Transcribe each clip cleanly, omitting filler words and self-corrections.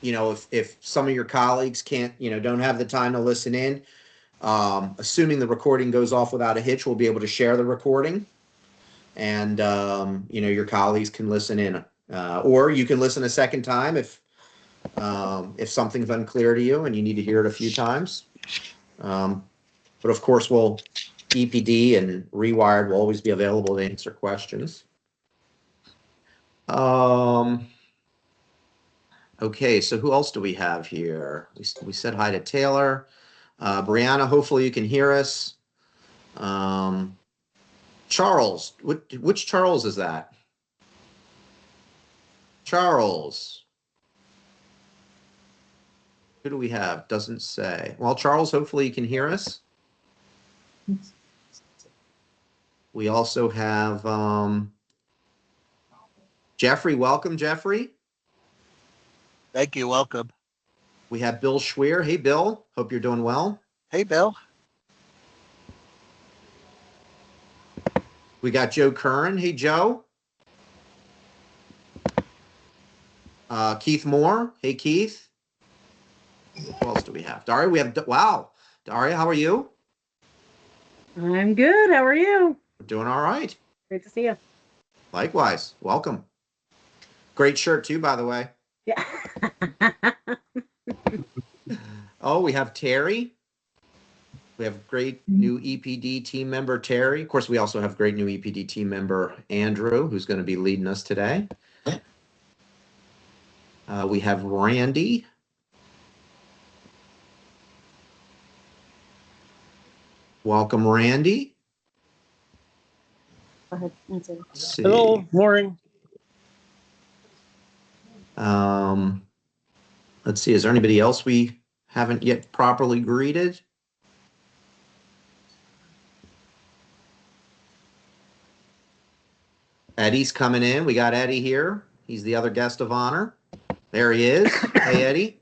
if some of your colleagues can't, don't have the time to listen in, assuming the recording goes off without a hitch, we'll be able to share the recording, and your colleagues can listen in, or you can listen a second time if something's unclear to you and you need to hear it a few times. But of course, EPD and Rewired will always be available to answer questions. Okay, so who else do we have here? We said hi to Taylor. Brianna, hopefully you can hear us. Charles, which Charles is that? Charles. Who do we have? Doesn't say. Well, Charles, hopefully you can hear us. We also have Jeffrey. Welcome, Jeffrey. Thank you. Welcome. We have Bill Schweer. Hey, Bill. Hope you're doing well. Hey, Bill. We got Joe Curran. Hey, Joe. Keith Moore. Hey, Keith. Who else do we have? Daria, wow. Daria, how are you? I'm good. How are you? We're doing all right. Great to see you. Likewise. Welcome. Great shirt, too, by the way. Yeah. Oh, we have Terry. We have great new EPD team member, Terry. Of course, we also have great new EPD team member, Andrew, who's going to be leading us today. We have Randy. Welcome, Randy. Go ahead. Hello, morning. Let's see, is there anybody else we haven't yet properly greeted? Eddie's coming in. We got Eddie here. He's the other guest of honor. There he is. Hey, Eddie.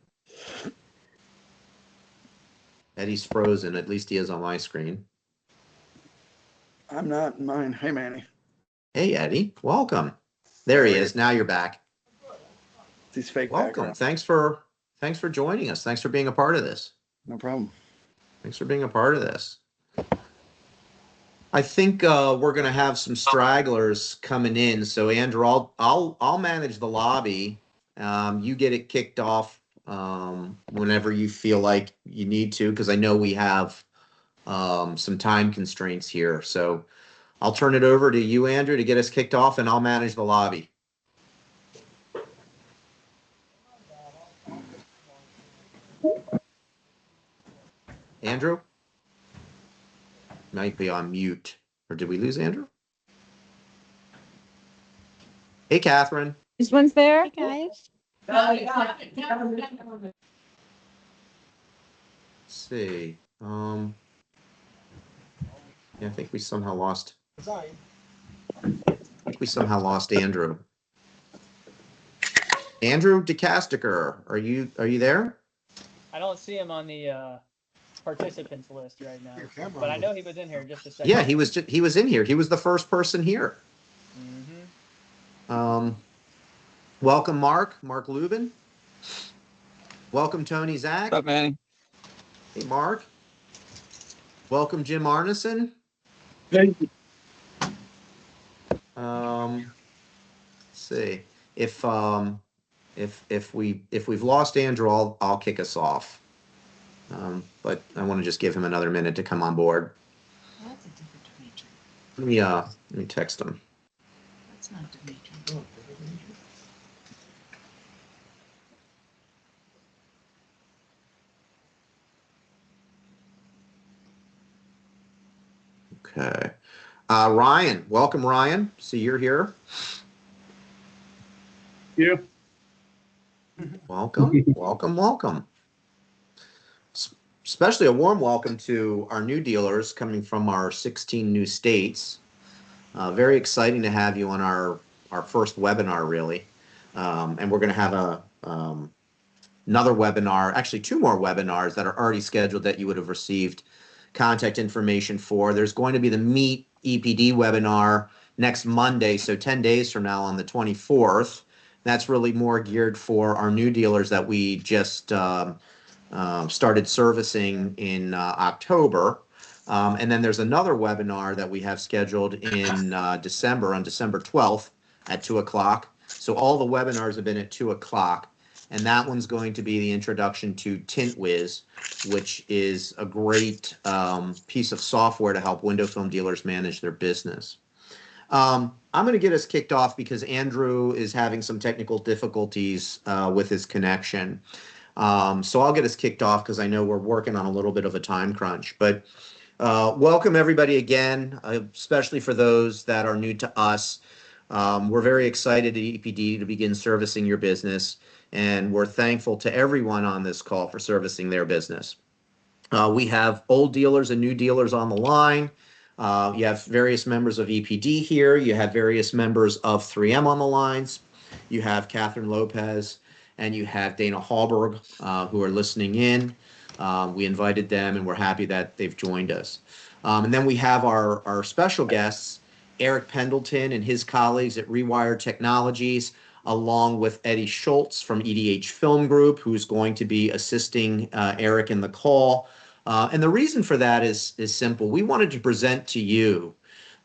Eddie's frozen. At least he is on my screen. I'm not in mine. Hey, Manny. Hey, Eddie. Welcome. There he is. Now you're back. These fake Welcome. backgrounds. Thanks for joining us. Thanks for being a part of this. No problem. Thanks for being a part of this. I think we're going to have some stragglers coming in. So Andrew, I'll manage the lobby. You get it kicked off whenever you feel like you need to, because I know we have some time constraints here. So I'll turn it over to you, Andrew, to get us kicked off, and I'll manage the lobby. Andrew? Might be on mute. Or did we lose Andrew? Hey, Catherine. This one's there. Hey, guys. Let's see. Yeah, I think we somehow lost. Andrew. Andrew DeCastiger, are you there? I don't see him on the participants list right now, but I know he was in here just a second. Yeah, he was in here. He was the first person here. Mm-hmm. Welcome, Mark Lubin. Welcome, Tony Zach. What's up, Manny? Hey, Mark. Welcome, Jim Arneson. Thank you. Let's see if we've lost Andrew, I'll kick us off. But I want to just give him another minute to come on board. That's a different Dimitri. Let me text him. That's not Dimitri. Okay. Ryan, welcome, Ryan. So you're here. Yeah. Welcome. Especially a warm welcome to our new dealers coming from our 16 new states. Very exciting to have you on our first webinar, really. And we're going to have another webinar, actually 2 more webinars that are already scheduled that you would have received contact information for. There's going to be the Meet EPD webinar next Monday, so 10 days from now on the 24th. That's really more geared for our new dealers that we just started servicing in October. And then there's another webinar that we have scheduled in December, on December 12th at 2 o'clock. So all the webinars have been at 2 o'clock. And that one's going to be the introduction to TintWiz, which is a great piece of software to help window film dealers manage their business. I'm going to get us kicked off because Andrew is having some technical difficulties with his connection. So I'll get us kicked off because I know we're working on a little bit of a time crunch. But welcome everybody again, especially for those that are new to us. We're very excited at EPD to begin servicing your business, and we're thankful to everyone on this call for servicing their business. We have old dealers and new dealers on the line. You have various members of EPD here. You have various members of 3M on the lines. You have Catherine Lopez and you have Dana Hallberg who are listening in. We invited them and we're happy that they've joined us. And then we have our special guests, Eric Pendleton and his colleagues at Rewired Technologies, along with Eddie Schultz from EDH Film Group, who's going to be assisting Eric in the call. And the reason for that is simple. We wanted to present to you,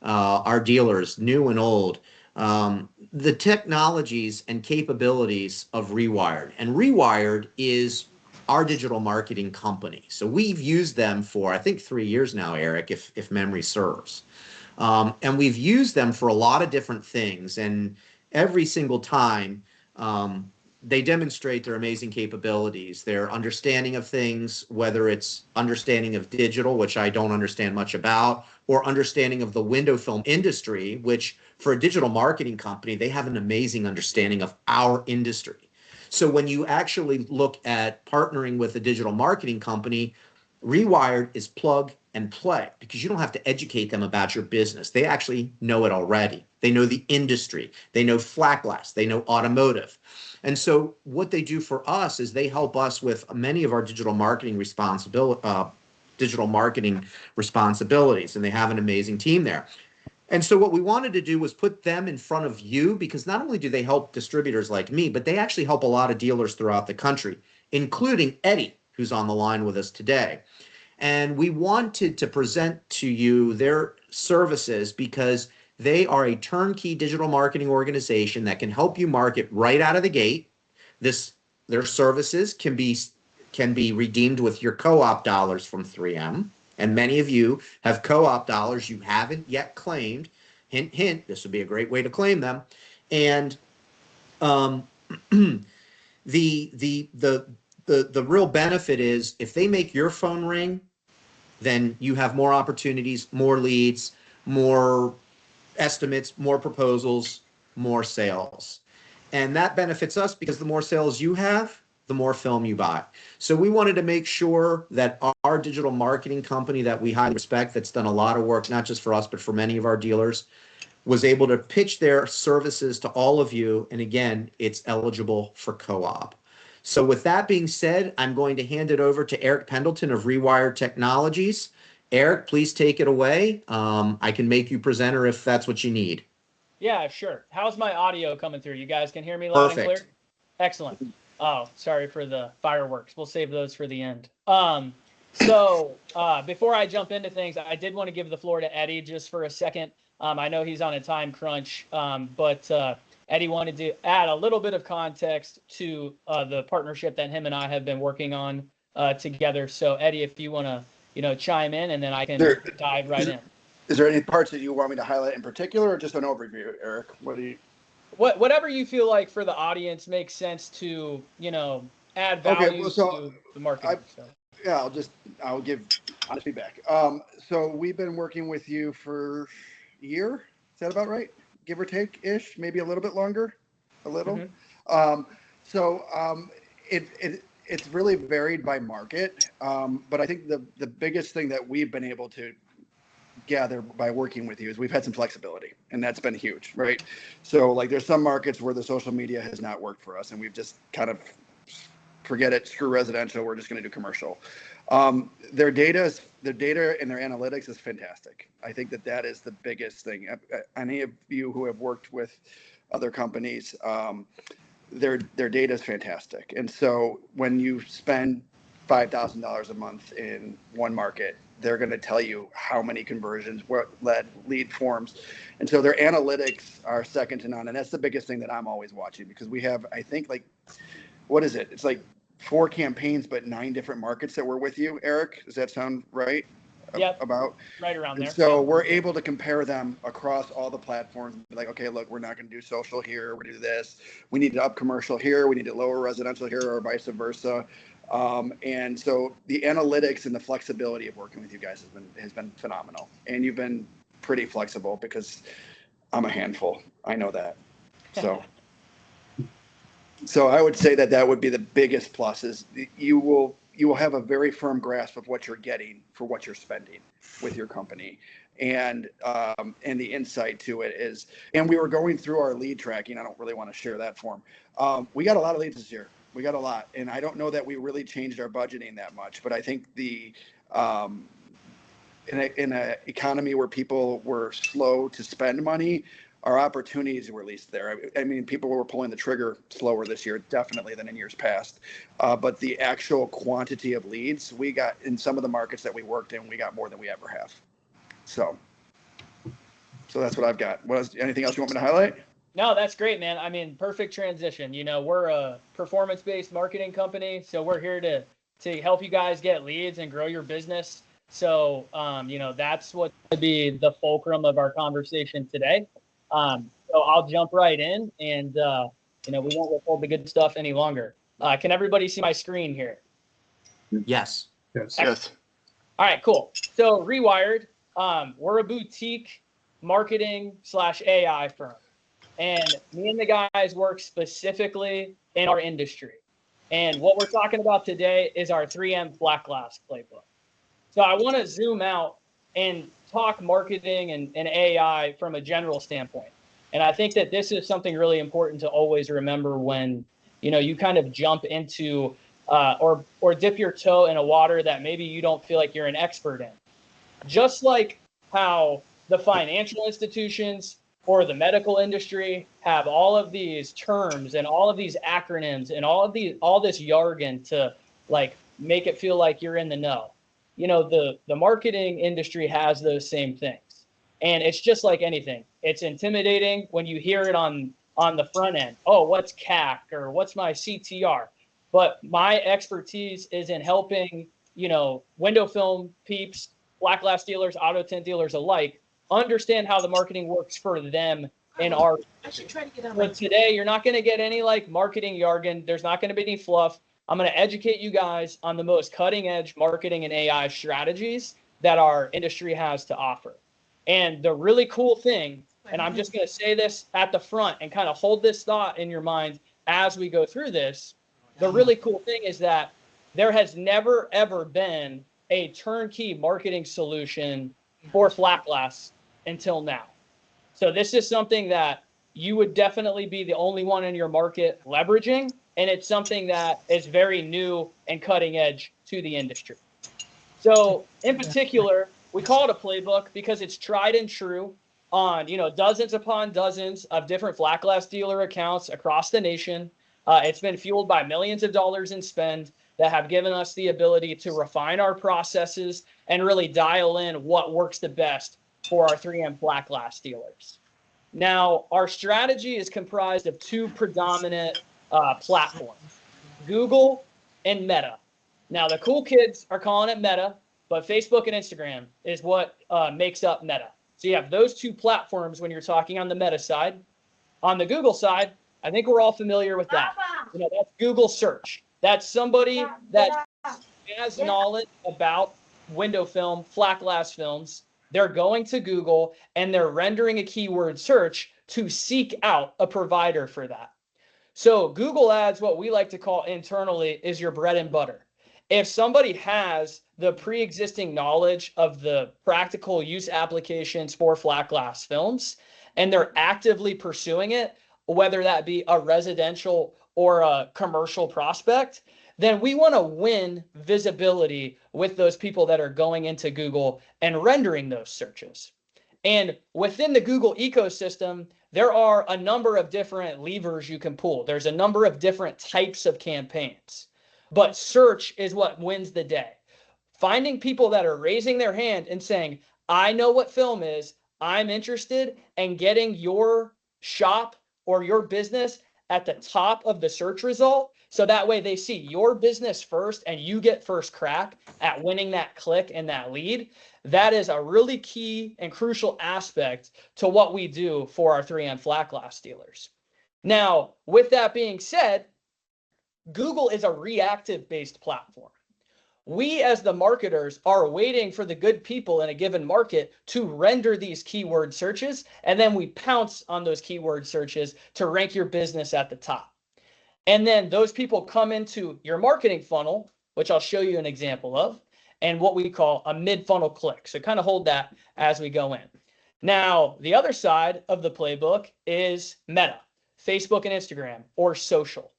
our dealers, new and old, the technologies and capabilities of Rewired. And Rewired is our digital marketing company. So we've used them for, I think, 3 years now, Eric, if memory serves. And we've used them for a lot of different things. And every single time, they demonstrate their amazing capabilities, their understanding of things, whether it's understanding of digital, which I don't understand much about, or understanding of the window film industry, which for a digital marketing company, they have an amazing understanding of our industry. So when you actually look at partnering with a digital marketing company, Rewired is plug and play because you don't have to educate them about your business. They actually know it already. They know the industry. They know flat glass. They know automotive. And so what they do for us is they help us with many of our digital marketing responsibilities, and they have an amazing team there. And so what we wanted to do was put them in front of you because not only do they help distributors like me, but they actually help a lot of dealers throughout the country, including Eddie, who's on the line with us today. And we wanted to present to you their services because they are a turnkey digital marketing organization that can help you market right out of the gate. Their services can be redeemed with your co-op dollars from 3M. And many of you have co-op dollars you haven't yet claimed. Hint, hint, this would be a great way to claim them. And the real benefit is if they make your phone ring, then you have more opportunities, more leads, more estimates, more proposals, more sales. And that benefits us because the more sales you have, the more film you buy. So we wanted to make sure that our digital marketing company that we highly respect, that's done a lot of work, not just for us, but for many of our dealers, was able to pitch their services to all of you. And again, it's eligible for co-op. So with that being said, I'm going to hand it over to Eric Pendleton of Rewired Technologies. Eric, please take it away. I can make you presenter if that's what you need. Yeah, sure. How's my audio coming through? You guys can hear me loud and clear? Perfect. Excellent. Oh, sorry for the fireworks. We'll save those for the end. So before I jump into things, I did want to give the floor to Eddie just for a second. I know he's on a time crunch, but Eddie wanted to add a little bit of context to the partnership that him and I have been working on together. So Eddie, if you want to, chime in, and then I can dive right in. Is there any parts that you want me to highlight in particular, or just an overview, Eric? Whatever you feel like for the audience makes sense to, add value to the marketing. Yeah, I'll give honest feedback. So we've been working with you for a year. Is that about right? Give or take ish, maybe a little bit longer, a little. Mm-hmm. It's really varied by market. But I think the biggest thing that we've been able to gather by working with you is we've had some flexibility, and that's been huge, right? So like there's some markets where the social media has not worked for us, and we've just kind of forget it, screw residential, we're just going to do commercial. Their data and their analytics is fantastic. I think that is the biggest thing. Any of you who have worked with other companies, their data is fantastic. And so when you spend $5,000 a month in one market, they're going to tell you how many conversions, what led lead forms. And so their analytics are second to none. And that's the biggest thing that I'm always watching, because we have, I think, like, what is it? It's like 4 campaigns, but 9 different markets that we're with you, Eric. Does that sound right? Yep. About right around there. So we're able to compare them across all the platforms. Like, okay, look, we're not going to do social here. We're going to do this. We need to up commercial here. We need to lower residential here, or vice versa. And so the analytics and the flexibility of working with you guys has been phenomenal. And you've been pretty flexible, because I'm a handful. I know that. So I would say that would be the biggest plus, is you will have a very firm grasp of what you're getting for what you're spending with your company. And the insight to it is, and we were going through our lead tracking. I don't really want to share that form. We got a lot of leads this year. We got a lot. And I don't know that we really changed our budgeting that much, but I think in an economy where people were slow to spend money, our opportunities were at least there. I mean, people were pulling the trigger slower this year, definitely, than in years past. But the actual quantity of leads we got in some of the markets that we worked in, we got more than we ever have. So that's what I've got. Anything else you want me to highlight? No, that's great, man. I mean, perfect transition. You know, we're a performance-based marketing company, so we're here to help you guys get leads and grow your business. So, you know, that's what to be the fulcrum of our conversation today. So I'll jump right in, and, you know, we won't withhold the good stuff any longer. Can everybody see my screen here? Yes. Yes. All right, cool. So Rewired, we're a boutique marketing/AI firm. And me and the guys work specifically in our industry. And what we're talking about today is our 3M flat glass playbook. So I want to zoom out and talk marketing and AI from a general standpoint. And I think that this is something really important to always remember when, you know, you kind of jump into or dip your toe in a water that maybe you don't feel like you're an expert in. Just like how the financial institutions or the medical industry have all of these terms and all of these acronyms and all this jargon to like make it feel like you're in the know. You know, the marketing industry has those same things. And it's just like anything. It's intimidating when you hear it on the front end. Oh, what's CAC or what's my CTR? But my expertise is in helping, you know, window film peeps, black glass dealers, auto tint dealers alike understand how the marketing works for them in our. I should try to get on. But today, you're not going to get any like marketing jargon. There's not going to be any fluff. I'm going to educate you guys on the most cutting edge marketing and AI strategies that our industry has to offer. And the really cool thing, and I'm just going to say this at the front and kind of hold this thought in your mind as we go through this. The really cool thing is that there has never, ever been a turnkey marketing solution for flat glass until now. So this is something that you would definitely be the only one in your market leveraging, and it's something that is very new and cutting edge to the industry. So in particular, we call it a playbook because it's tried and true on, you know, dozens upon dozens of different flat glass dealer accounts across the nation. It's been fueled by millions of dollars in spend that have given us the ability to refine our processes and really dial in what works the best for our 3M flat glass dealers. Now, our strategy is comprised of 2 predominant platforms, Google and Meta. Now, the cool kids are calling it Meta, but Facebook and Instagram is what makes up Meta. So you have those 2 platforms when you're talking on the Meta side. On the Google side, I think we're all familiar with that. You know, that's Google search. That's somebody that has knowledge about window film, flat glass films. They're going to Google and they're rendering a keyword search to seek out a provider for that. So Google Ads, what we like to call internally, is your bread and butter. If somebody has the pre-existing knowledge of the practical use applications for flat glass films and they're actively pursuing it, whether that be a residential or a commercial prospect, then we want to win visibility with those people that are going into Google and rendering those searches. And within the Google ecosystem, there are a number of different levers you can pull. There's a number of different types of campaigns, but search is what wins the day. Finding people that are raising their hand and saying, I know what film is, I'm interested, and getting your shop or your business at the top of the search result. So that way they see your business first and you get first crack at winning that click and that lead. That is a really key and crucial aspect to what we do for our 3M flat glass dealers. Now, with that being said, Google is a reactive based platform. We as the marketers are waiting for the good people in a given market to render these keyword searches, and then we pounce on those keyword searches to rank your business at the top. And then those people come into your marketing funnel, which I'll show you an example of, and what we call a mid-funnel click. So kind of hold that as we go in. Now, the other side of the playbook is Meta, Facebook and Instagram, or social.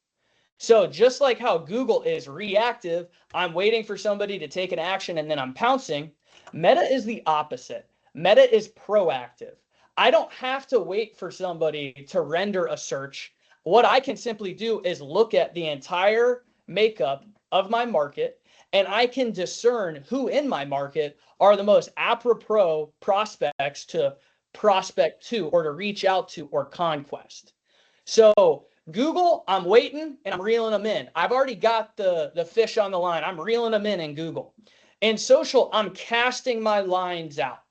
So just like how Google is reactive, I'm waiting for somebody to take an action and then I'm pouncing. Meta is the opposite. Meta is proactive. I don't have to wait for somebody to render a search. What I can simply do is look at the entire makeup of my market, and I can discern who in my market are the most apropos prospects to prospect to or to reach out to or conquest. So Google, I'm waiting and I'm reeling them in. I've already got the fish on the line. I'm reeling them in Google. In social, I'm casting my lines out.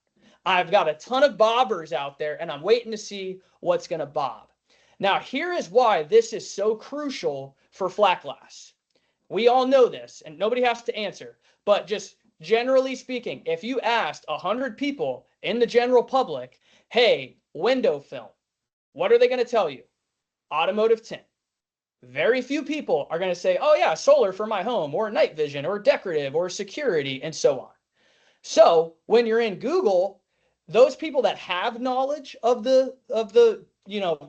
I've got a ton of bobbers out there and I'm waiting to see what's going to bob. Now, here is why this is so crucial for flat glass. We all know this and nobody has to answer, but just generally speaking, if you asked 100 people in the general public, hey, window film, what are they going to tell you? Automotive tint. Very few people are going to say, oh yeah, solar for my home, or night vision, or decorative, or security, and so on. So when you're in Google, those people that have knowledge of the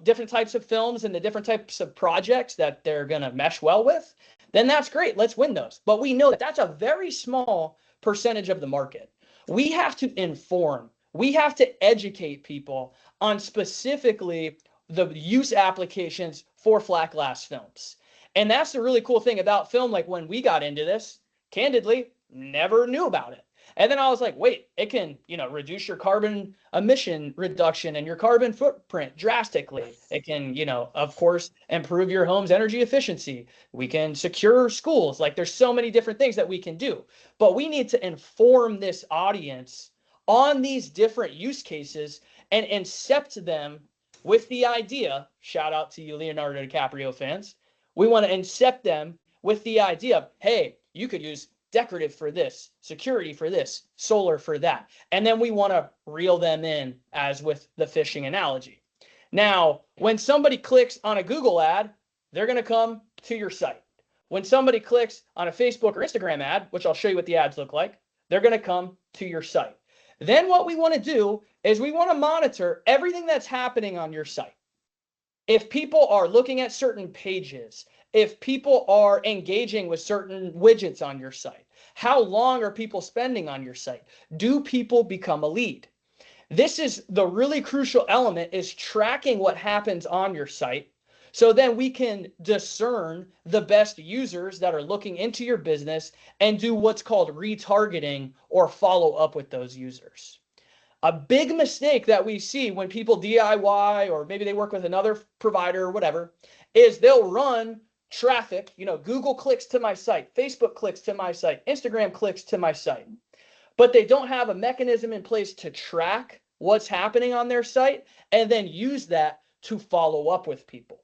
different types of films and the different types of projects that they're going to mesh well with, then that's great. Let's win those. But we know that that's a very small percentage of the market. We have to inform. We have to educate people on specifically the use applications for flat glass films. And that's the really cool thing about film. Like when we got into this, candidly, never knew about it. And then I was like, wait, it can, reduce your carbon emission reduction and your carbon footprint drastically. It can, of course, improve your home's energy efficiency. We can secure schools. Like there's so many different things that we can do. But we need to inform this audience on these different use cases and incept them with the idea, shout out to you Leonardo DiCaprio fans, we want to incept them with the idea of, hey, you could use decorative for this, security for this, solar for that. And then we want to reel them in as with the fishing analogy. Now, when somebody clicks on a Google ad, they're going to come to your site. When somebody clicks on a Facebook or Instagram ad, which I'll show you what the ads look like, they're going to come to your site. Then what we want to do is we want to monitor everything that's happening on your site. If people are looking at certain pages, if people are engaging with certain widgets on your site, how long are people spending on your site? Do people become a lead? This is the really crucial element, is tracking what happens on your site. So then we can discern the best users that are looking into your business and do what's called retargeting or follow up with those users. A big mistake that we see when people DIY or maybe they work with another provider or whatever is they'll run traffic, Google clicks to my site, Facebook clicks to my site, Instagram clicks to my site, but they don't have a mechanism in place to track what's happening on their site and then use that to follow up with people.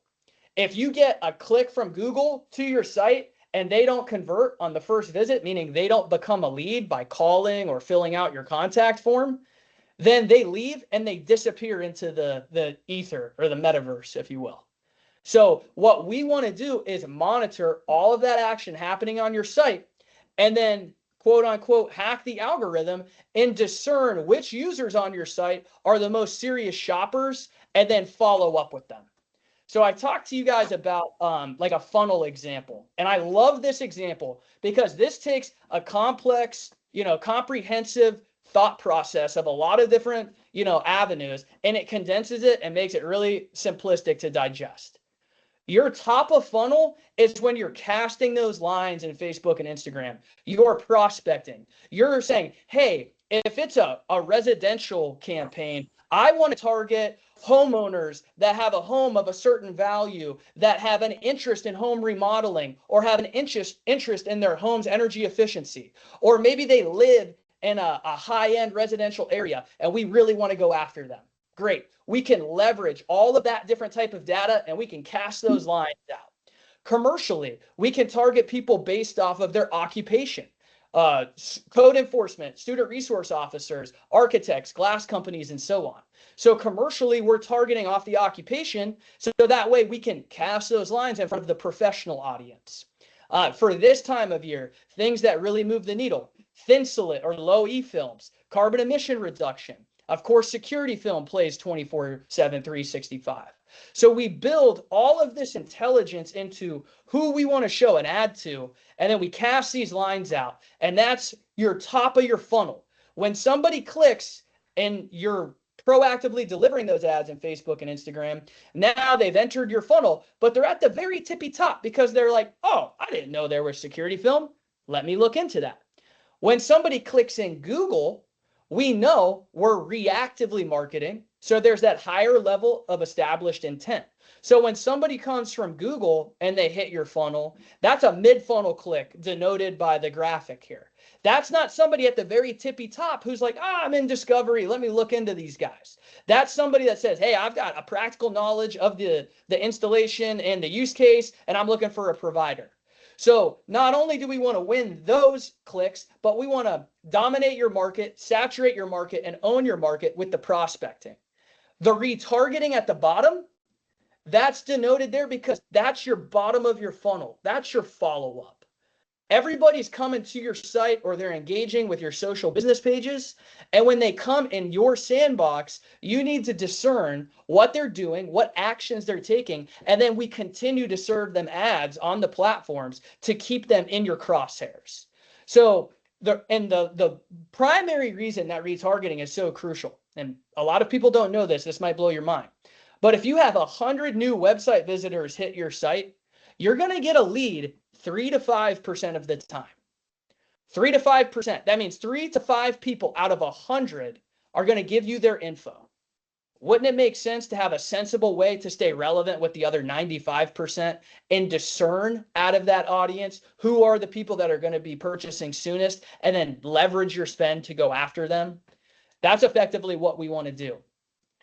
If you get a click from Google to your site and they don't convert on the first visit, meaning they don't become a lead by calling or filling out your contact form, then they leave and they disappear into the ether or the metaverse, if you will. So what we want to do is monitor all of that action happening on your site and then quote unquote hack the algorithm and discern which users on your site are the most serious shoppers and then follow up with them. So I talked to you guys about like a funnel example, and I love this example because this takes a complex, comprehensive thought process of a lot of different, avenues, and it condenses it and makes it really simplistic to digest. Your top of funnel is when you're casting those lines in Facebook and Instagram. You're prospecting. You're saying, hey, if it's a residential campaign, I want to target homeowners that have a home of a certain value, that have an interest in home remodeling, or have an interest in their home's energy efficiency. Or maybe they live in a high-end residential area, and we really want to go after them. Great. We can leverage all of that different type of data, and we can cast those lines out. Commercially, we can target people based off of their occupation. Code enforcement, student resource officers, architects, glass companies, and so on. So commercially, we're targeting off the occupation, so that way we can cast those lines in front of the professional audience. For this time of year, things that really move the needle: thin-slit or low-E films, carbon emission reduction. Of course, security film plays 24/7, 365. So we build all of this intelligence into who we want to show an ad to, and then we cast these lines out, and that's your top of your funnel. When somebody clicks and you're proactively delivering those ads in Facebook and Instagram, now they've entered your funnel, but they're at the very tippy top because they're like, oh, I didn't know there was security film. Let me look into that. When somebody clicks in Google, we know we're reactively marketing. So there's that higher level of established intent. So when somebody comes from Google and they hit your funnel, that's a mid-funnel click denoted by the graphic here. That's not somebody at the very tippy top who's like, I'm in discovery, let me look into these guys. That's somebody that says, hey, I've got a practical knowledge of the installation and the use case, and I'm looking for a provider. So not only do we want to win those clicks, but we want to dominate your market, saturate your market, and own your market with the prospecting. The retargeting at the bottom, that's denoted there because that's your bottom of your funnel. That's your follow-up. Everybody's coming to your site or they're engaging with your social business pages. And when they come in your sandbox, you need to discern what they're doing, what actions they're taking, and then we continue to serve them ads on the platforms to keep them in your crosshairs. So the primary reason that retargeting is so crucial, and a lot of people don't know this might blow your mind, but if you have 100 new website visitors hit your site, you're going to get a lead 3 to 5% of the time. 3 to 5%. That means 3 to 5 people out of 100 are going to give you their info. Wouldn't it make sense to have a sensible way to stay relevant with the other 95% and discern out of that audience who are the people that are going to be purchasing soonest and then leverage your spend to go after them? That's effectively what we want to do.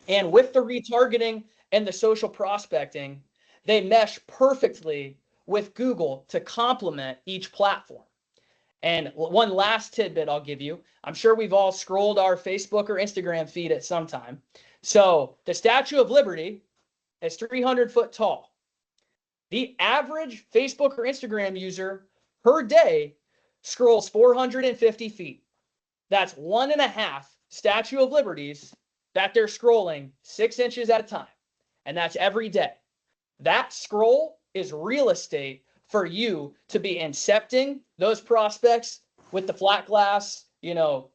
And with the retargeting and the social prospecting, they mesh perfectly with Google to complement each platform. And one last tidbit I'll give you. I'm sure we've all scrolled our Facebook or Instagram feed at some time. So the Statue of Liberty is 300 foot tall. The average Facebook or Instagram user per day scrolls 450 feet. That's 1.5 Statue of Liberties that they're scrolling 6 inches at a time. And that's every day. That scroll is real estate for you to be incepting those prospects with the flat glass,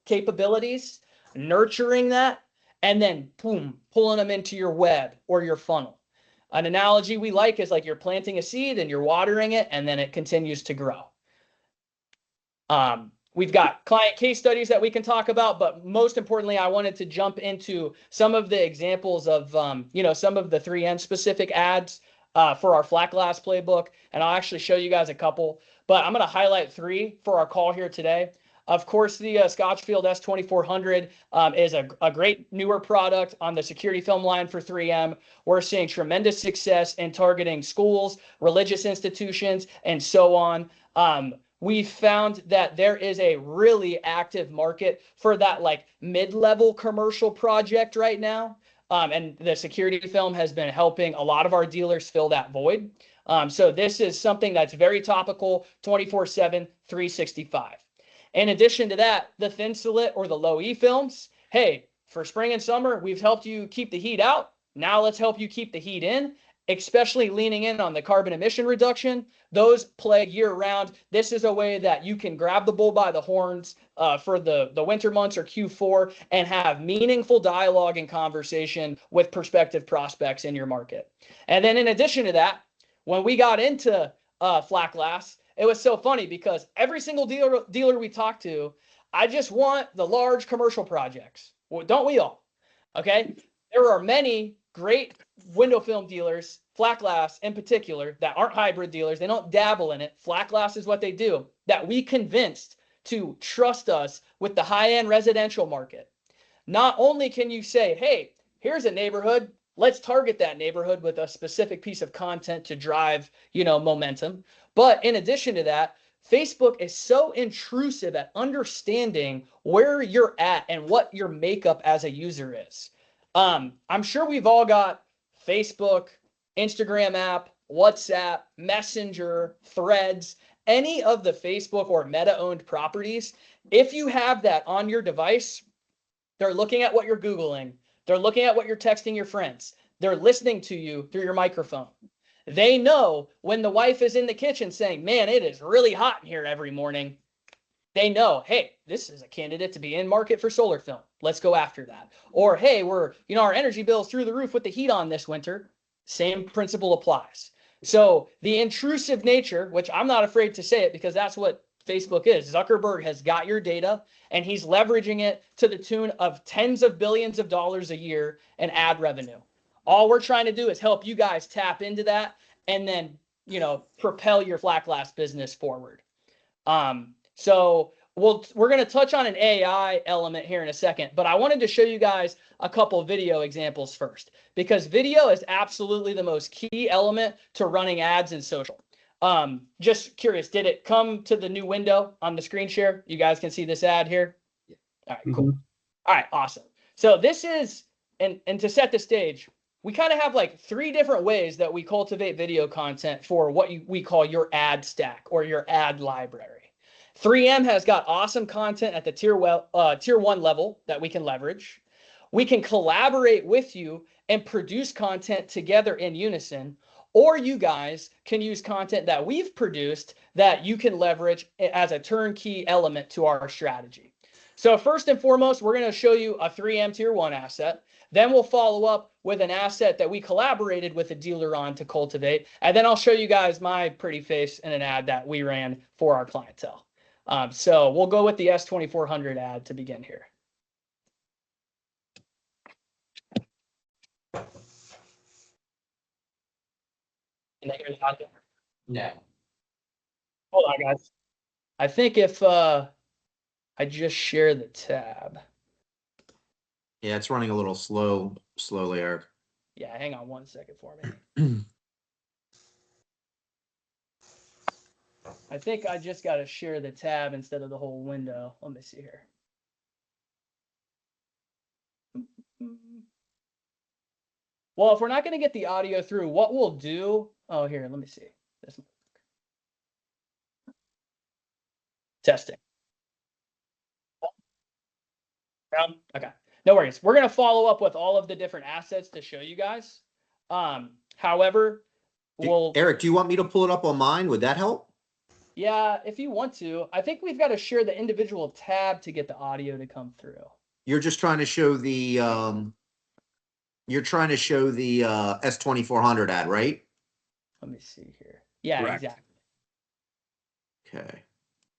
capabilities, nurturing that, and then boom, pulling them into your web or your funnel. An analogy we like is like you're planting a seed and you're watering it, and then it continues to grow. We've got client case studies that we can talk about, but most importantly, I wanted to jump into some of the examples of, some of the 3M specific ads for our flat glass playbook. And I'll actually show you guys a couple, but I'm going to highlight 3 for our call here today. Of course, the Scotchfield S2400 is a great newer product on the security film line for 3M. We're seeing tremendous success in targeting schools, religious institutions, and so on. We found that there is a really active market for that like mid-level commercial project right now. And the security film has been helping a lot of our dealers fill that void. So this is something that's very topical, 24/7, 365. In addition to that, the thin-slit or the low-E films, hey, for spring and summer, we've helped you keep the heat out. Now let's help you keep the heat in. especially leaning in on the carbon emission reduction, those play year round. This is a way that you can grab the bull by the horns for the winter months or Q4 and have meaningful dialogue and conversation with prospective prospects in your market. And then in addition to that, when we got into flat glass, it was so funny because every single dealer we talked to, I just want the large commercial projects. Well, don't we all? Okay. There are many great window film dealers, flat glass in particular, that aren't hybrid dealers. They don't dabble in it. Flat glass is what they do, that we convinced to trust us with the high-end residential market. Not only can you say, hey, here's a neighborhood, let's target that neighborhood with a specific piece of content to drive, momentum. But in addition to that, Facebook is so intrusive at understanding where you're at and what your makeup as a user is. I'm sure we've all got Facebook, Instagram app, WhatsApp, Messenger, Threads, any of the Facebook or Meta-owned properties. If you have that on your device, they're looking at what you're Googling. They're looking at what you're texting your friends. They're listening to you through your microphone. They know when the wife is in the kitchen saying, man, it is really hot in here every morning. They know, hey, this is a candidate to be in market for solar film. Let's go after that. Or, hey, our energy bill's through the roof with the heat on this winter. Same principle applies. So the intrusive nature, which I'm not afraid to say it because that's what Facebook is. Zuckerberg has got your data and he's leveraging it to the tune of tens of billions of dollars a year in ad revenue. All we're trying to do is help you guys tap into that and then, propel your flat glass business forward. So we're going to touch on an AI element here in a second, but I wanted to show you guys a couple video examples first, because video is absolutely the most key element to running ads in social. Just curious, did it come to the new window on the screen share? You guys can see this ad here. Yeah. All right, cool. All right, awesome. So this is, and to set the stage, we kind of have like 3 different ways that we cultivate video content for what we call your ad stack or your ad library. 3M has got awesome content at the tier 1 level that we can leverage. We can collaborate with you and produce content together in unison, or you guys can use content that we've produced that you can leverage as a turnkey element to our strategy. So first and foremost, we're going to show you a 3M tier 1 asset. Then we'll follow up with an asset that we collaborated with a dealer on to cultivate. And then I'll show you guys my pretty face in an ad that we ran for our clientele. So we'll go with the S2400 ad to begin here. Can I hear the audio? No. Hold on, guys. I think if I just share the tab. Yeah, it's running a little slowly, Eric. Yeah, hang on 1 second for me. I think I just got to share the tab instead of the whole window. Let me see here. Well, if we're not going to get the audio through, what we'll do, here, let me see. This testing. Okay, no worries. We're going to follow up with all of the different assets to show you guys. However, Eric, do you want me to pull it up on mine? Would that help? Yeah, if you want to. I think we've got to share the individual tab to get the audio to come through. You're just trying to show the S2400 ad, right? Let me see here. Yeah, Correct. exactly. Okay.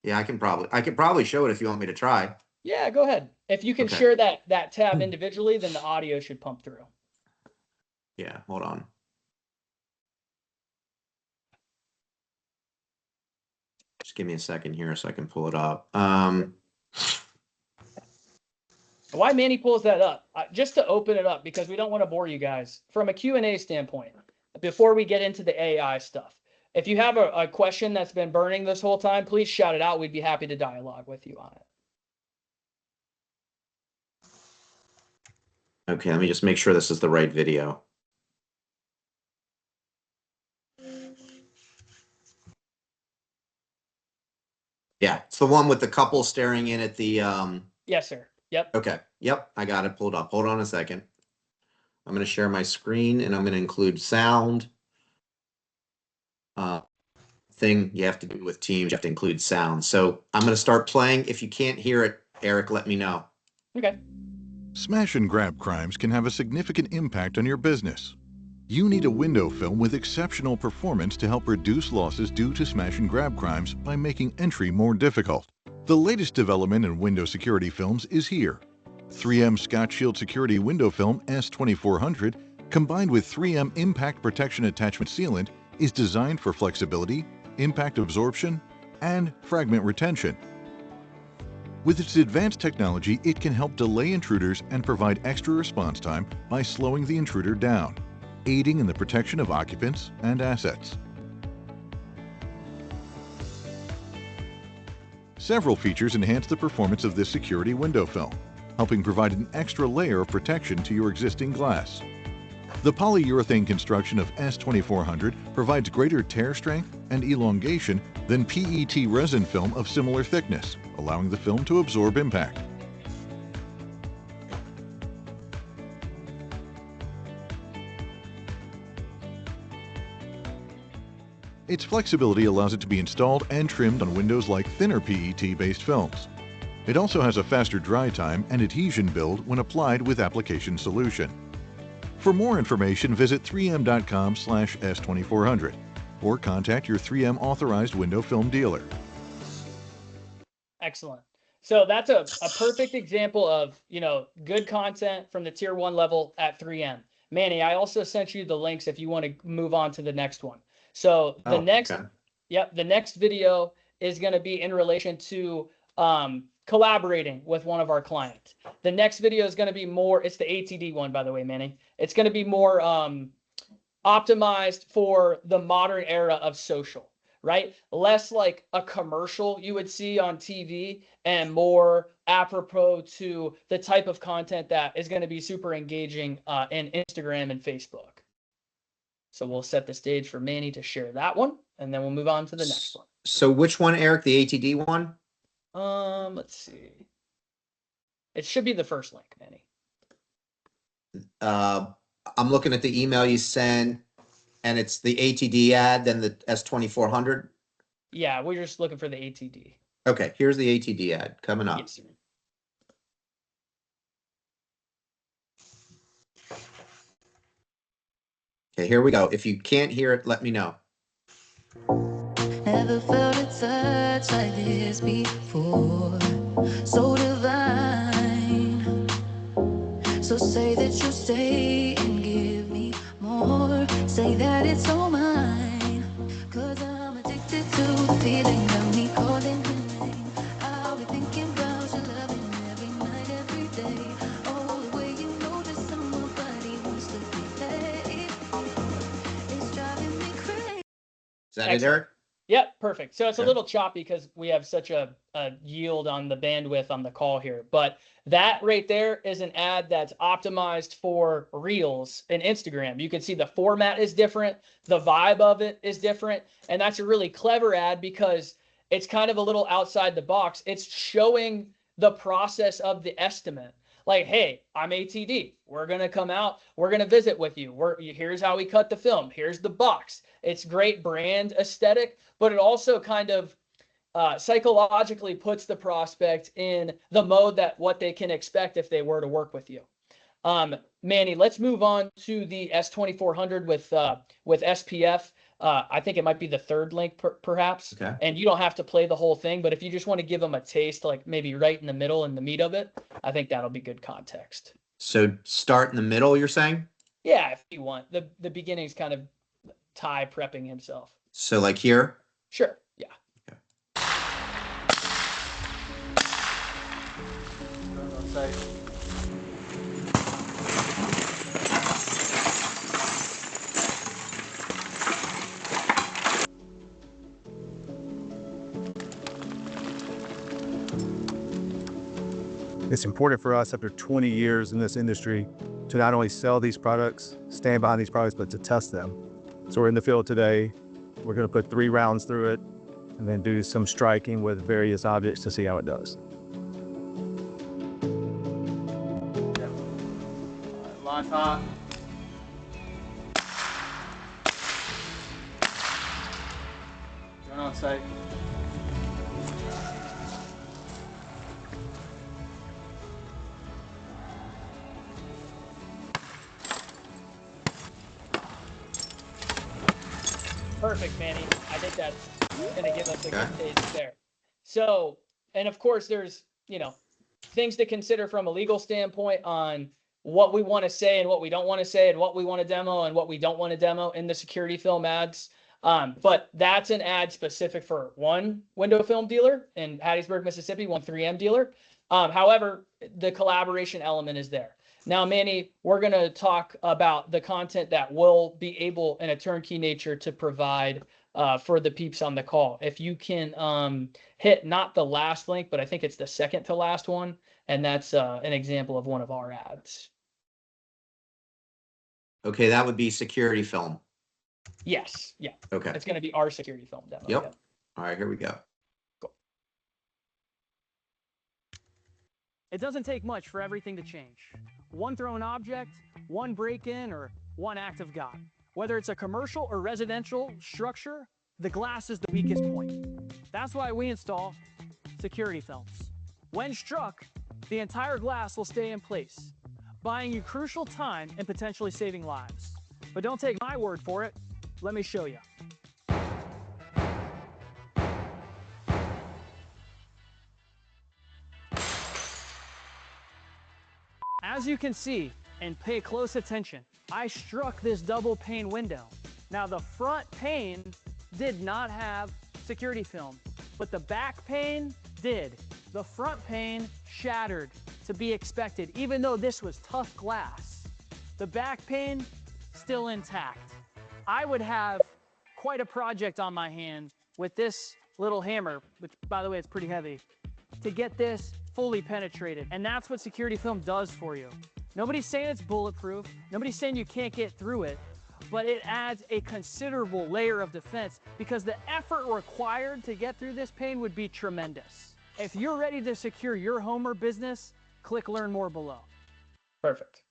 Yeah, I can probably show it if you want me to try. Yeah, go ahead. If you can Okay. share that tab individually, then the audio should pump through. Yeah, hold on. Just give me a second here so I can pull it up. Why Manny pulls that up? Just to open it up, because we don't want to bore you guys. From a Q&A standpoint, before we get into the AI stuff, if you have a question that's been burning this whole time, please shout it out. We'd be happy to dialogue with you on it. Okay, let me just make sure this is the right video. Yeah, it's the one with the couple staring in at the Yes, sir. Yep. Okay. Yep. I got it pulled up. Hold on a second. I'm going to share my screen and I'm going to include sound. thing you have to do with Teams. You have to include sound. So I'm going to start playing. If you can't hear it, Eric, let me know. Okay. Smash and grab crimes can have a significant impact on your business. You need a window film with exceptional performance to help reduce losses due to smash and grab crimes by making entry more difficult. The latest development in window security films is here. 3M Scotch Shield Security Window Film S2400 combined with 3M Impact Protection Attachment Sealant is designed for flexibility, impact absorption, and fragment retention. With its advanced technology, it can help delay intruders and provide extra response time by slowing the intruder down, aiding in the protection of occupants and assets. Several features enhance the performance of this security window film, helping provide an extra layer of protection to your existing glass. The polyurethane construction of S2400 provides greater tear strength and elongation than PET resin film of similar thickness, allowing the film to absorb impact. Its flexibility allows it to be installed and trimmed on windows like thinner PET-based films. It also has a faster dry time and adhesion build when applied with application solution. For more information, visit 3m.com/S2400 or contact your 3M authorized window film dealer. Excellent. So that's a perfect example of, good content from the tier 1 level at 3M. Manny, I also sent you the links if you want to move on to the next one. So the next video is going to be in relation to collaborating with one of our clients. The next video is going to be more, it's the ATD one, by the way, Manny. It's going to be more optimized for the modern era of social, right? Less like a commercial you would see on TV and more apropos to the type of content that is going to be super engaging in Instagram and Facebook. So we'll set the stage for Manny to share that one, and then we'll move on to the next one. So which one, Eric? The ATD one? Let's see. It should be the first link, Manny. I'm looking at the email you sent, and it's the ATD ad, then the S2400. Yeah, we're just looking for the ATD. Okay, here's the ATD ad coming up. Yes, sir. Okay, here we go. If you can't hear it, let me know. Never felt a touch like this before. So divine. So say that you stay and give me more. Say that it's all mine. 'Cause I'm addicted to the feeling of me calling your name. I'll be thinking about your loving every night, every day. Oh, the way you notice somebody wants to be late. It's driving me crazy. Is that it, Eric? Yep, perfect. So it's a Okay. little choppy because we have such a yield on the bandwidth on the call here. But that right there is an ad that's optimized for Reels and Instagram. You can see the format is different. The vibe of it is different. And that's a really clever ad because it's kind of a little outside the box. It's showing the process of the estimate. Like, hey, I'm ATD. We're going to come out. We're going to visit with you. Here's how we cut the film. Here's the box. It's great brand aesthetic, but it also kind of psychologically puts the prospect in the mode that what they can expect if they were to work with you. Manny, let's move on to the S2400 with SPF. I think it might be the third link, perhaps. Okay. And you don't have to play the whole thing, but if you just want to give them a taste, like maybe right in the middle in the meat of it, I think that'll be good context. So start in the middle, you're saying? Yeah, if you want. The beginning's kind of Ty prepping himself. So like here? Sure. Yeah. Okay. It's important for us after 20 years in this industry to not only sell these products, stand behind these products, but to test them. So we're in the field today. We're going to put 3 rounds through it and then do some striking with various objects to see how it does. Lock hot. site. Perfect, Manny. I think that's going to give us a Okay. good taste there. So, and of course, there's, things to consider from a legal standpoint on what we want to say and what we don't want to say and what we want to demo and what we don't want to demo in the security film ads. But that's an ad specific for one window film dealer in Hattiesburg, Mississippi, one 3M dealer. However, the collaboration element is there. Now, Manny, we're going to talk about the content that we'll be able in a turnkey nature to provide for the peeps on the call. If you can hit not the last link, but I think it's the second to last one, and that's an example of one of our ads. Okay, that would be security film. Yes, yeah. Okay. It's going to be our security film demo. Yep. All right, here we go. It doesn't take much for everything to change. One thrown object, one break-in, or one act of God. Whether it's a commercial or residential structure, the glass is the weakest point. That's why we install security films. When struck, the entire glass will stay in place, buying you crucial time and potentially saving lives. But don't take my word for it. Let me show you. As you can see, and pay close attention, I struck this double pane window. Now the front pane did not have security film, but the back pane did. The front pane shattered, to be expected, even though this was tough glass. The back pane still intact. I would have quite a project on my hand with this little hammer, which by the way, is pretty heavy, to get this fully penetrated. And that's what security film does for you. Nobody's saying it's bulletproof. Nobody's saying you can't get through it, but it adds a considerable layer of defense because the effort required to get through this pane would be tremendous. If you're ready to secure your home or business, click learn more below. Perfect.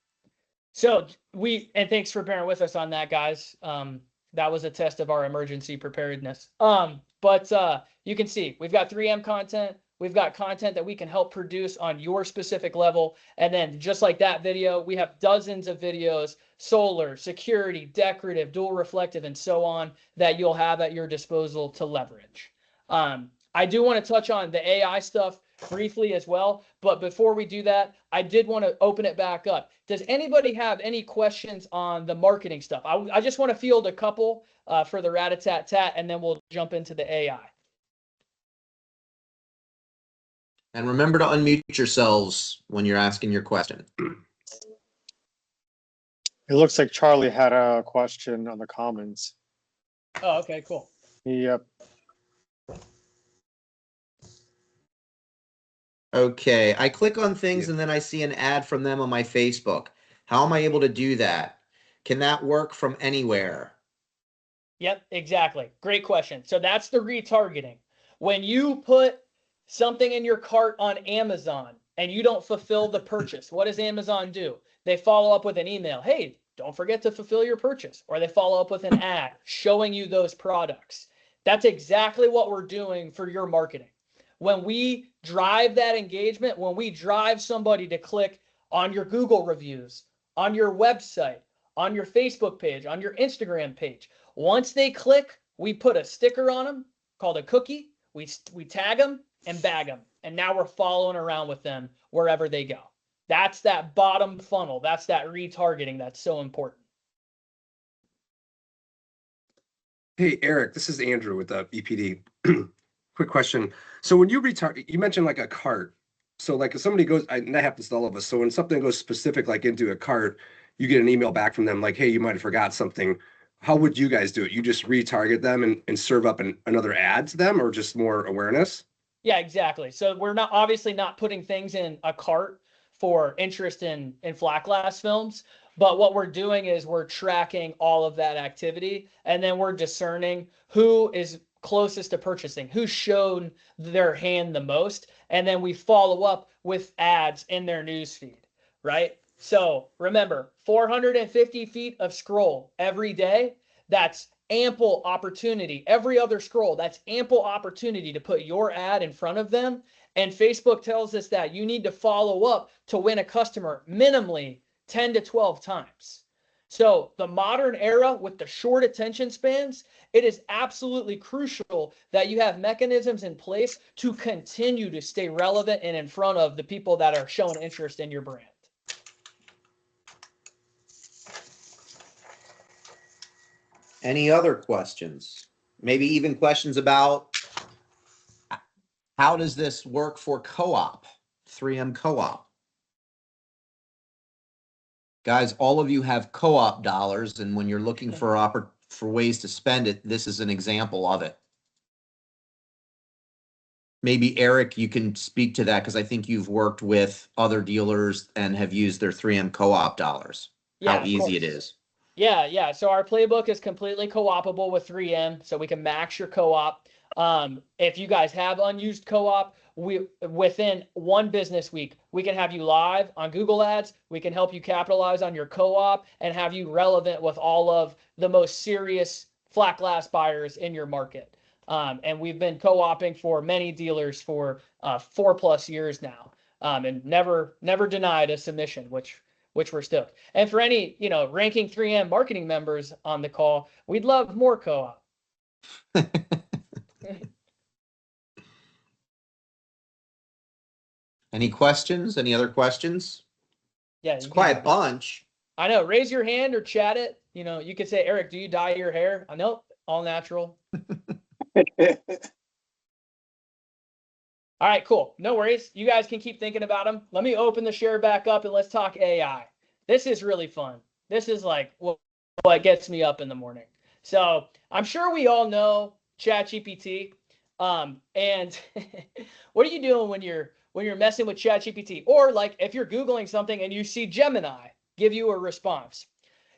So and thanks for bearing with us on that, guys. That was a test of our emergency preparedness. But you can see we've got 3M content. We've got content that we can help produce on your specific level. And then just like that video, we have dozens of videos, solar, security, decorative, dual reflective, and so on that you'll have at your disposal to leverage. I do want to touch on the AI stuff briefly as well. But before we do that, I did want to open it back up. Does anybody have any questions on the marketing stuff? I just want to field a couple for the rat-a-tat-tat, and then we'll jump into the AI. And remember to unmute yourselves when you're asking your question. It looks like Charlie had a question on the comments. Oh, okay, cool. Yep. Okay, I click on things and then I see an ad from them on my Facebook. How am I able to do that? Can that work from anywhere? Yep, exactly. Great question. So that's the retargeting. When you put something in your cart on Amazon and you don't fulfill the purchase, what does Amazon do? They follow up with an email. Hey, don't forget to fulfill your purchase. Or they follow up with an ad showing you those products. That's exactly what we're doing for your marketing. When we drive that engagement, when we drive somebody to click on your Google reviews, on your website, on your Facebook page, on your Instagram page, once they click, we put a sticker on them called a cookie. We tag them and bag them. And now we're following around with them wherever they go. That's that bottom funnel. That's that retargeting that's so important. Hey, Eric, this is Andrew with EPD. Quick question. So when you retarget, you mentioned like a cart. So like if somebody goes, and that happens to all of us. So when something goes specific like into a cart, you get an email back from them like, hey, you might have forgot something. How would you guys do it? You just retarget them and serve up another ad to them, or just more awareness? Yeah, exactly. So we're not obviously not putting things in a cart for interest in flat glass films. But what we're doing is we're tracking all of that activity, and then we're discerning who is closest to purchasing, who's shown their hand the most, and then we follow up with ads in their newsfeed, right? So remember, 450 feet of scroll every day. That's ample opportunity. Every other scroll, that's ample opportunity to put your ad in front of them. And Facebook tells us that you need to follow up to win a customer minimally 10 to 12 times. So the modern era with the short attention spans, it is absolutely crucial that you have mechanisms in place to continue to stay relevant and in front of the people that are showing interest in your brand. Any other questions? Maybe even questions about how does this work for co-op, 3M co-op? Guys, all of you have co-op dollars, and when you're looking for ways to spend it, this is an example of it. Maybe Eric, you can speak to that because I think you've worked with other dealers and have used their 3M co-op dollars. Yeah, how easy it is. Yeah. So our playbook is completely co-opable with 3M, so we can max your co-op. If you guys have unused co-op, within one business week, we can have you live on Google Ads. We can help you capitalize on your co-op and have you relevant with all of the most serious flat glass buyers in your market. And we've been co-oping for many dealers for 4+ years now, and never denied a submission, which we're stoked. And for any, ranking 3M marketing members on the call, we'd love more co-op. Any questions? Any other questions? Yeah, it's quite a bunch. I know. Raise your hand or chat it. You could say, Eric, do you dye your hair? Nope, all natural. All right, cool. No worries. You guys can keep thinking about them. Let me open the share back up and let's talk AI. This is really fun. This is like what gets me up in the morning. So I'm sure we all know ChatGPT. And what are you doing when you're messing with ChatGPT? Or like if you're Googling something and you see Gemini give you a response,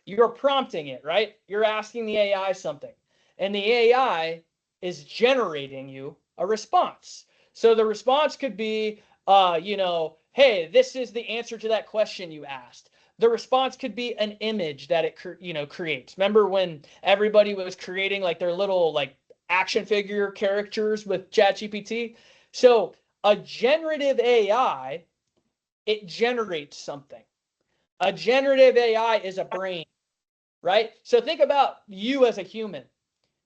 you're prompting it, right? You're asking the AI something, and the AI is generating you a response. So the response could be, hey, this is the answer to that question you asked. The response could be an image that it creates. Remember when everybody was creating like their little like action figure characters with ChatGPT? So a generative AI, it generates something. A generative AI is a brain, right? So think about you as a human.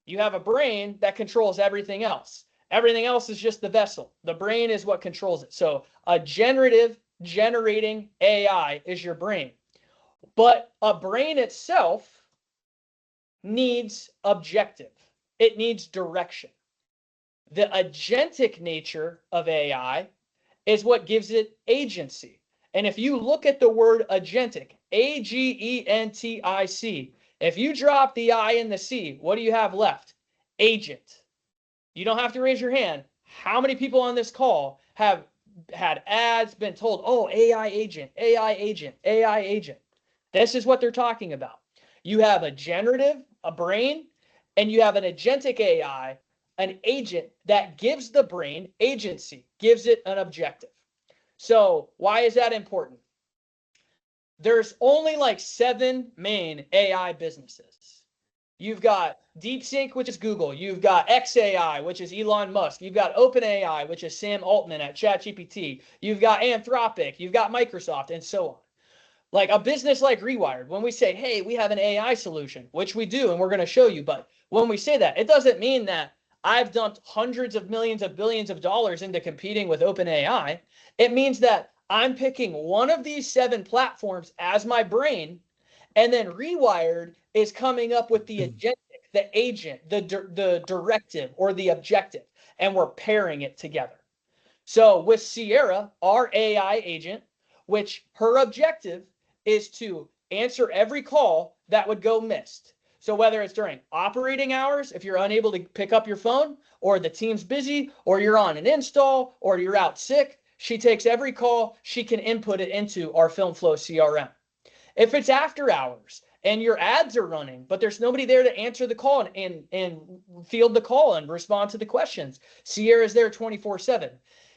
You have a brain that controls everything else. Everything else is just the vessel. The brain is what controls it. So a generating AI is your brain. But a brain itself needs objective. It needs direction. The agentic nature of AI is what gives it agency. And if you look at the word agentic, AGENTIC, if you drop the I in the C, what do you have left? Agent. You don't have to raise your hand. How many people on this call have had ads, been told, oh, AI agent, AI agent, AI agent? This is what they're talking about. You have a generative, a brain, and you have an agentic AI, an agent that gives the brain agency, gives it an objective. So why is that important? There's only like 7 main AI businesses. You've got DeepSeek, which is Google. You've got XAI, which is Elon Musk. You've got OpenAI, which is Sam Altman at ChatGPT. You've got Anthropic. You've got Microsoft, and so on. Like a business like Rewired, when we say, hey, we have an AI solution, which we do, and we're going to show you. But when we say that, it doesn't mean that I've dumped hundreds of millions of billions of dollars into competing with OpenAI. It means that I'm picking one of these 7 platforms as my brain, and then Rewired is coming up with the agentic, the agent, the directive, or the objective, and we're pairing it together. So with Sierra, our AI agent, which her objective is to answer every call that would go missed. So whether it's during operating hours, if you're unable to pick up your phone, or the team's busy, or you're on an install, or you're out sick, she takes every call, she can input it into our FilmFlow CRM. If it's after hours and your ads are running, but there's nobody there to answer the call and field the call and respond to the questions, Sierra's there 24/7.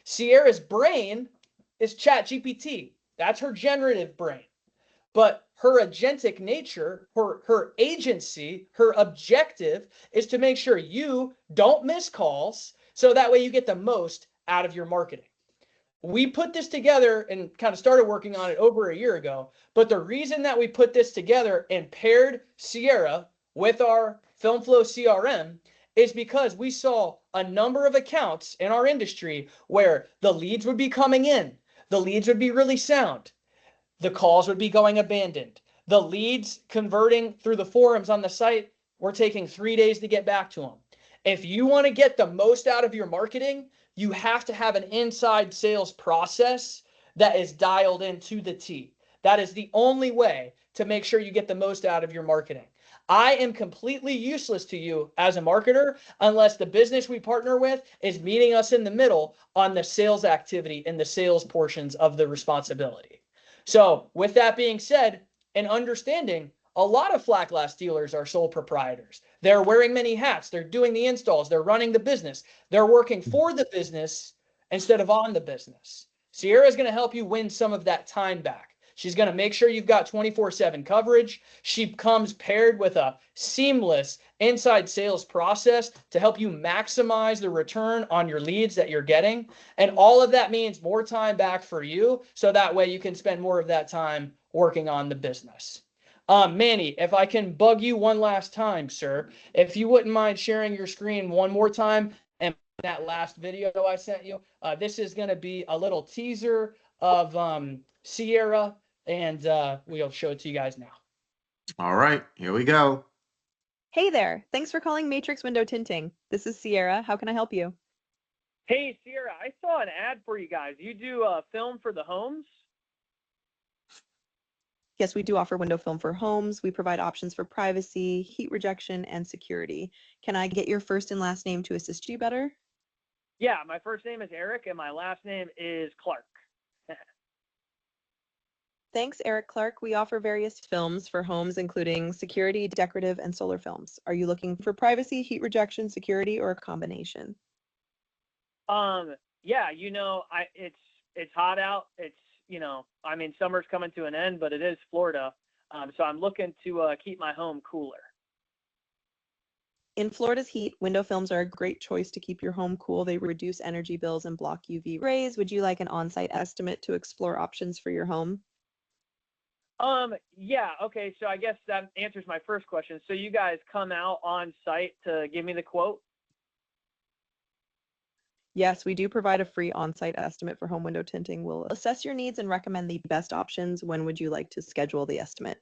Sierra's brain is ChatGPT. That's her generative brain. But her agentic nature, her agency, her objective is to make sure you don't miss calls so that way you get the most out of your marketing. We put this together and kind of started working on it over a year ago. But the reason that we put this together and paired Sierra with our FilmFlow CRM is because we saw a number of accounts in our industry where the leads would be coming in, the leads would be really sound, the calls would be going abandoned, the leads converting through the forums on the site were taking 3 days to get back to them. If you want to get the most out of your marketing, you have to have an inside sales process that is dialed into the T. That is the only way to make sure you get the most out of your marketing. I am completely useless to you as a marketer unless the business we partner with is meeting us in the middle on the sales activity and the sales portions of the responsibility. So with that being said, and understanding, a lot of flat glass dealers are sole proprietors. They're wearing many hats. They're doing the installs. They're running the business. They're working for the business instead of on the business. Sierra is going to help you win some of that time back. She's going to make sure you've got 24/7 coverage. She comes paired with a seamless inside sales process to help you maximize the return on your leads that you're getting. And all of that means more time back for you. So that way you can spend more of that time working on the business. Manny, if I can bug you one last time, sir, if you wouldn't mind sharing your screen one more time and that last video I sent you, this is going to be a little teaser of Sierra, and we'll show it to you guys now. All right, here we go. Hey there. Thanks for calling Matrix Window Tinting. This is Sierra. How can I help you? Hey, Sierra, I saw an ad for you guys. You do film for the homes? Yes, we do offer window film for homes. We provide options for privacy, heat rejection, and security. Can I get your first and last name to assist you better? Yeah, my first name is Eric, and my last name is Clark. Thanks, Eric Clark. We offer various films for homes, including security, decorative, and solar films. Are you looking for privacy, heat rejection, security, or a combination? Yeah, it's hot out. It's, summer's coming to an end, but it is Florida. So I'm looking to keep my home cooler. In Florida's heat, window films are a great choice to keep your home cool. They reduce energy bills and block UV rays. Would you like an on-site estimate to explore options for your home? Yeah, okay, so I guess that answers my first question. So you guys come out on site to give me the quote? Yes, we do provide a free on-site estimate for home window tinting. We'll assess your needs and recommend the best options. When would you like to schedule the estimate?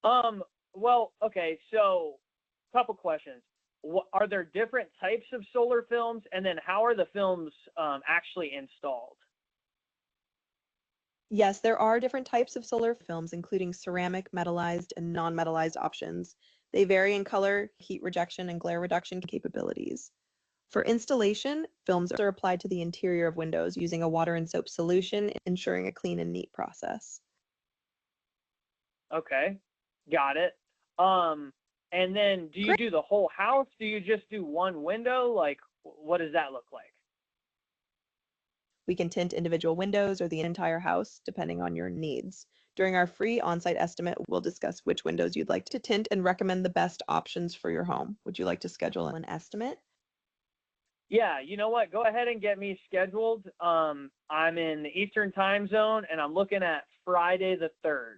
Well, okay, so a couple questions. Are there different types of solar films? And then how are the films actually installed? Yes, there are different types of solar films, including ceramic, metallized, and non-metallized options. They vary in color, heat rejection, and glare reduction capabilities. For installation, films are applied to the interior of windows using a water and soap solution, ensuring a clean and neat process. Okay, got it. And then do you do the whole house? Do you just do one window? Like, what does that look like? We can tint individual windows or the entire house, depending on your needs. During our free on-site estimate, we'll discuss which windows you'd like to tint and recommend the best options for your home. Would you like to schedule an estimate? Yeah, you know what? Go ahead and get me scheduled. I'm in the Eastern time zone, and I'm looking at Friday the 3rd.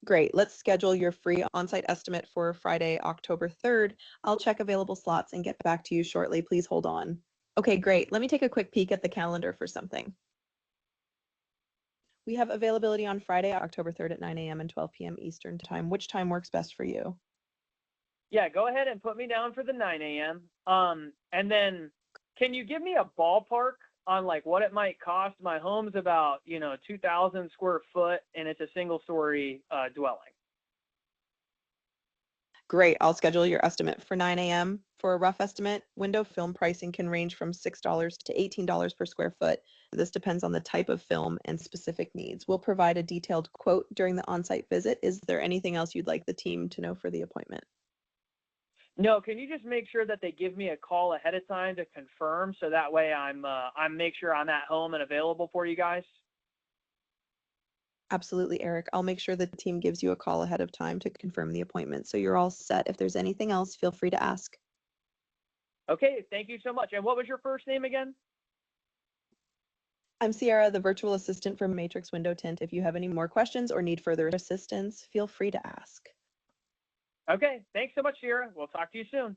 Great. Let's schedule your free on-site estimate for Friday, October 3rd. I'll check available slots and get back to you shortly. Please hold on. Okay, great. Let me take a quick peek at the calendar for something. We have availability on Friday, October 3rd at 9 a.m. and 12 p.m. Eastern time. Which time works best for you? Yeah, go ahead and put me down for the 9 a.m. And then can you give me a ballpark on like what it might cost? My home's about, 2,000 square foot and it's a single story dwelling. Great. I'll schedule your estimate for 9 a.m. For a rough estimate, window film pricing can range from $6 to $18 per square foot. This depends on the type of film and specific needs. We'll provide a detailed quote during the on-site visit. Is there anything else you'd like the team to know for the appointment? No, can you just make sure that they give me a call ahead of time to confirm so that way I'm make sure I'm at home and available for you guys? Absolutely, Eric. I'll make sure the team gives you a call ahead of time to confirm the appointment. So you're all set. If there's anything else, feel free to ask. Okay, thank you so much. And what was your first name again? I'm Sierra, the virtual assistant for Matrix Window Tint. If you have any more questions or need further assistance, feel free to ask. Okay, thanks so much, Sierra. We'll talk to you soon.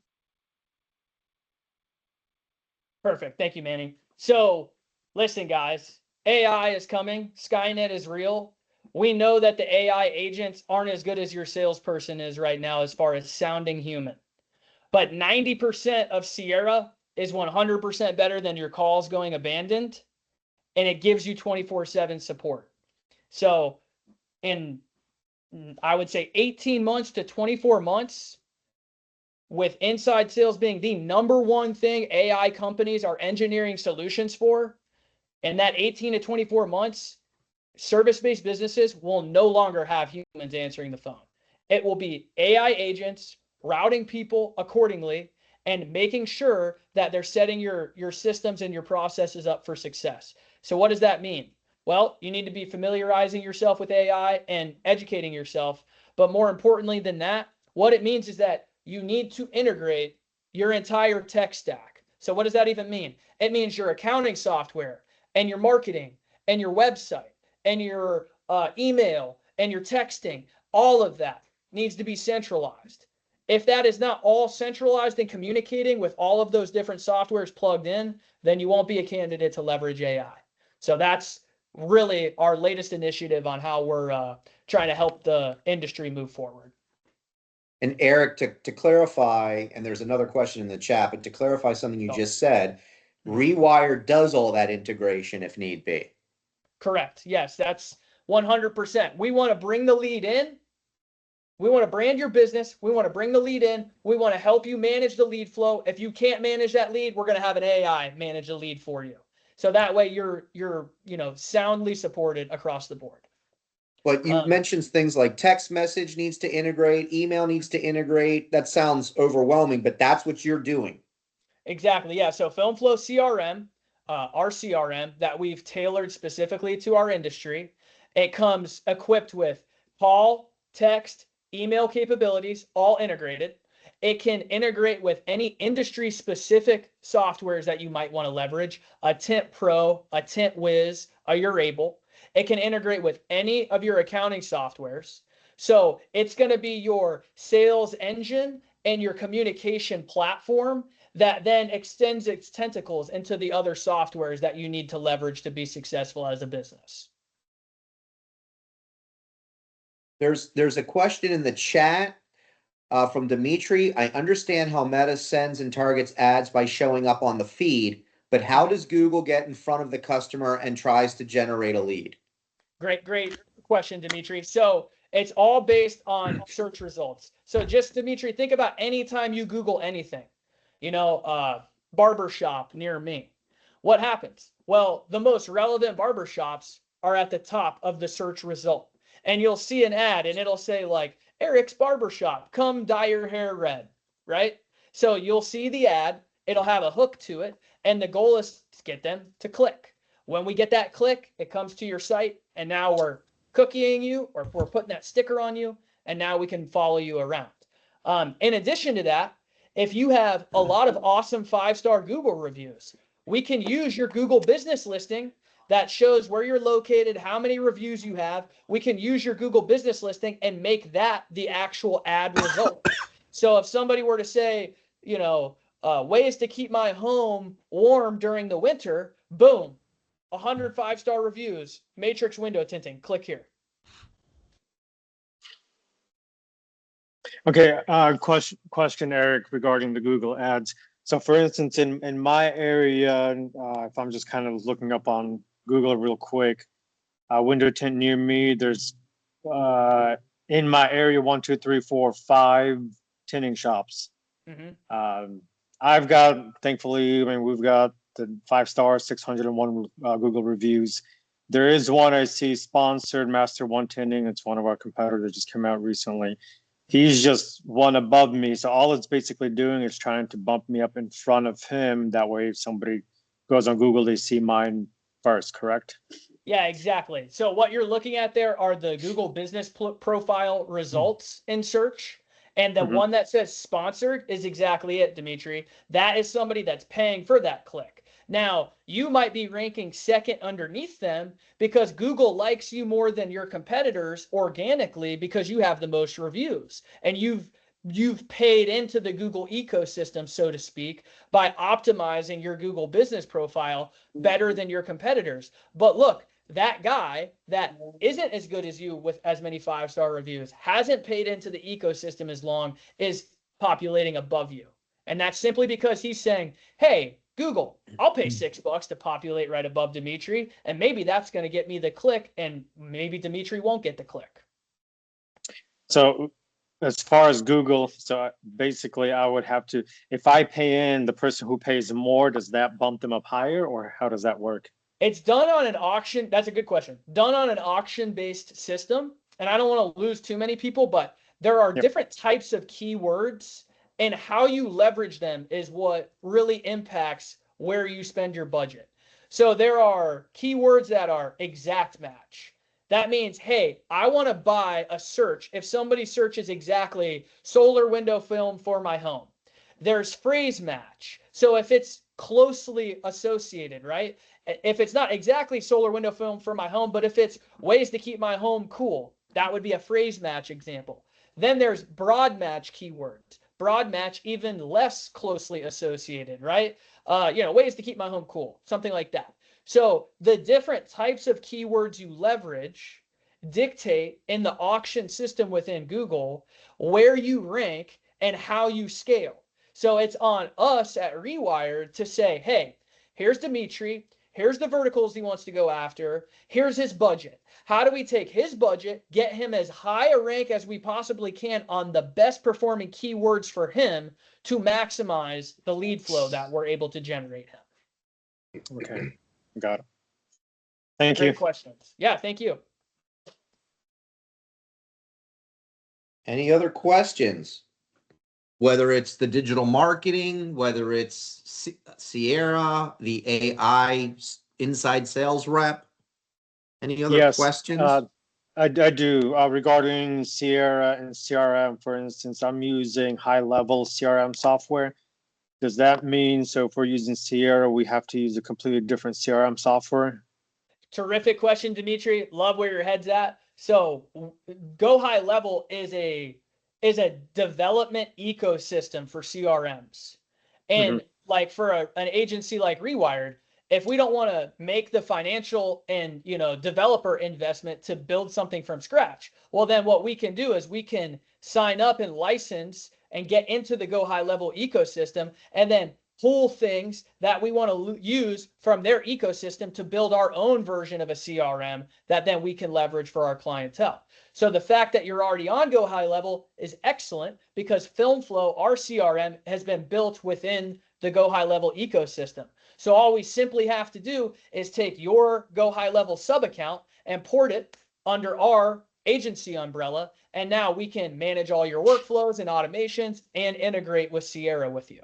Perfect. Thank you, Manny. So listen, guys, AI is coming. Skynet is real. We know that the AI agents aren't as good as your salesperson is right now as far as sounding human. But 90% of Sierra is 100% better than your calls going abandoned. And it gives you 24/7 support. So in, I would say 18 months to 24 months, with inside sales being the number one thing AI companies are engineering solutions for, and that 18 to 24 months, service-based businesses will no longer have humans answering the phone. It will be AI agents routing people accordingly and making sure that they're setting your systems and your processes up for success. So what does that mean? Well, you need to be familiarizing yourself with AI and educating yourself. But more importantly than that, what it means is that you need to integrate your entire tech stack. So what does that even mean? It means your accounting software and your marketing and your website and your email and your texting. All of that needs to be centralized. If that is not all centralized and communicating with all of those different softwares plugged in, then you won't be a candidate to leverage AI. So that's really our latest initiative on how we're trying to help the industry move forward. And Eric, to clarify, and there's another question in the chat, but to clarify something you just said, Rewired does all that integration if need be. Correct. Yes, that's 100%. We want to bring the lead in. We want to brand your business. We want to bring the lead in. We want to help you manage the lead flow. If you can't manage that lead, we're going to have an AI manage the lead for you. So that way you're soundly supported across the board. But you mentioned things like text message needs to integrate, email needs to integrate. That sounds overwhelming, but that's what you're doing. Exactly. Yeah. So FilmFlow CRM, our CRM that we've tailored specifically to our industry, it comes equipped with call, text, email capabilities, all integrated. It can integrate with any industry specific softwares that you might want to leverage, a Tint Pro, a Tint Wiz, a Urable. It can integrate with any of your accounting softwares. So it's going to be your sales engine and your communication platform that then extends its tentacles into the other softwares that you need to leverage to be successful as a business. There's a question in the chat from Dimitri. I understand how Meta sends and targets ads by showing up on the feed, but how does Google get in front of the customer and tries to generate a lead? Great question, Dimitri. So it's all based on search results. So just, Dimitri, think about any time you Google anything, barbershop near me. What happens? Well, the most relevant barbershops are at the top of the search result. And you'll see an ad and it'll say like, Eric's Barbershop, come dye your hair red, right? So you'll see the ad, it'll have a hook to it, and the goal is to get them to click. When we get that click, it comes to your site, and now we're cookieing you, or we're putting that sticker on you, and now we can follow you around. In addition to that, if you have a lot of awesome 5-star Google reviews, we can use your Google business listing that shows where you're located, how many reviews you have. We can use your Google business listing and make that the actual ad result. So if somebody were to say, ways to keep my home warm during the winter, boom, 100 5-star reviews, Matrix window tinting, click here. Okay, question, Eric, regarding the Google ads. So for instance, in my area, if I'm just kind of looking up on Google real quick, window tint near me, there's in my area 1, 2, 3, 4, 5 tinting shops. Mm-hmm. I've got, thankfully, we've got the 5 stars, 601 Google reviews. There is one I see sponsored, Master One Tinting. It's one of our competitors, just came out recently. He's just one above me. So all it's basically doing is trying to bump me up in front of him. That way, if somebody goes on Google, they see mine first, correct? Yeah, exactly. So what you're looking at there are the Google Business Profile results in search. And the one that says sponsored is exactly it, Dimitri. That is somebody that's paying for that click. Now, you might be ranking second underneath them because Google likes you more than your competitors organically because you have the most reviews. And you've paid into the Google ecosystem, so to speak, by optimizing your Google Business Profile better than your competitors. But look, that guy that isn't as good as you with as many 5-star reviews, hasn't paid into the ecosystem as long, is populating above you. And that's simply because he's saying, hey, Google, I'll pay $6 to populate right above Dimitri, and maybe that's going to get me the click, and maybe Dimitri won't get the click. So as far as Google, so basically I would have to, if I pay in, the person who pays more, does that bump them up higher, or how does that work? It's done on an auction. That's a good question. Done on an auction-based system. And I don't want to lose too many people, but there are different types of keywords, and how you leverage them is what really impacts where you spend your budget. So there are keywords that are exact match. That means, hey, I want to buy a search. If somebody searches exactly solar window film for my home, there's phrase match. So if it's closely associated, right? If it's not exactly solar window film for my home, but if it's ways to keep my home cool, that would be a phrase match example. Then there's broad match keywords. Broad match, even less closely associated, right? Ways to keep my home cool, something like that. So the different types of keywords you leverage dictate in the auction system within Google where you rank and how you scale. So it's on us at Rewired to say, hey, here's Dimitri. Here's the verticals he wants to go after. Here's his budget. How do we take his budget, get him as high a rank as we possibly can on the best performing keywords for him to maximize the lead flow that we're able to generate him? Okay, got it. Thank Great you. questions. Yeah, thank you. Any other questions? Whether it's the digital marketing, whether it's Sierra, the AI inside sales rep. Any other questions? I do. Regarding Sierra and CRM, for instance, I'm using high-level CRM software. Does that mean, so if we're using Sierra, we have to use a completely different CRM software? Terrific question, Dimitri. Love where your head's at. So Go High Level is a development ecosystem for CRMs. And like for an agency like Rewired, if we don't want to make the financial and developer investment to build something from scratch, well, then what we can do is we can sign up and license and get into the Go High Level ecosystem, and then pull things that we want to use from their ecosystem to build our own version of a CRM that then we can leverage for our clientele. So the fact that you're already on Go High Level is excellent, because FilmFlow, our CRM, has been built within the Go High Level ecosystem. So all we simply have to do is take your Go High Level sub account and port it under our agency umbrella, and now we can manage all your workflows and automations and integrate with Sierra with you.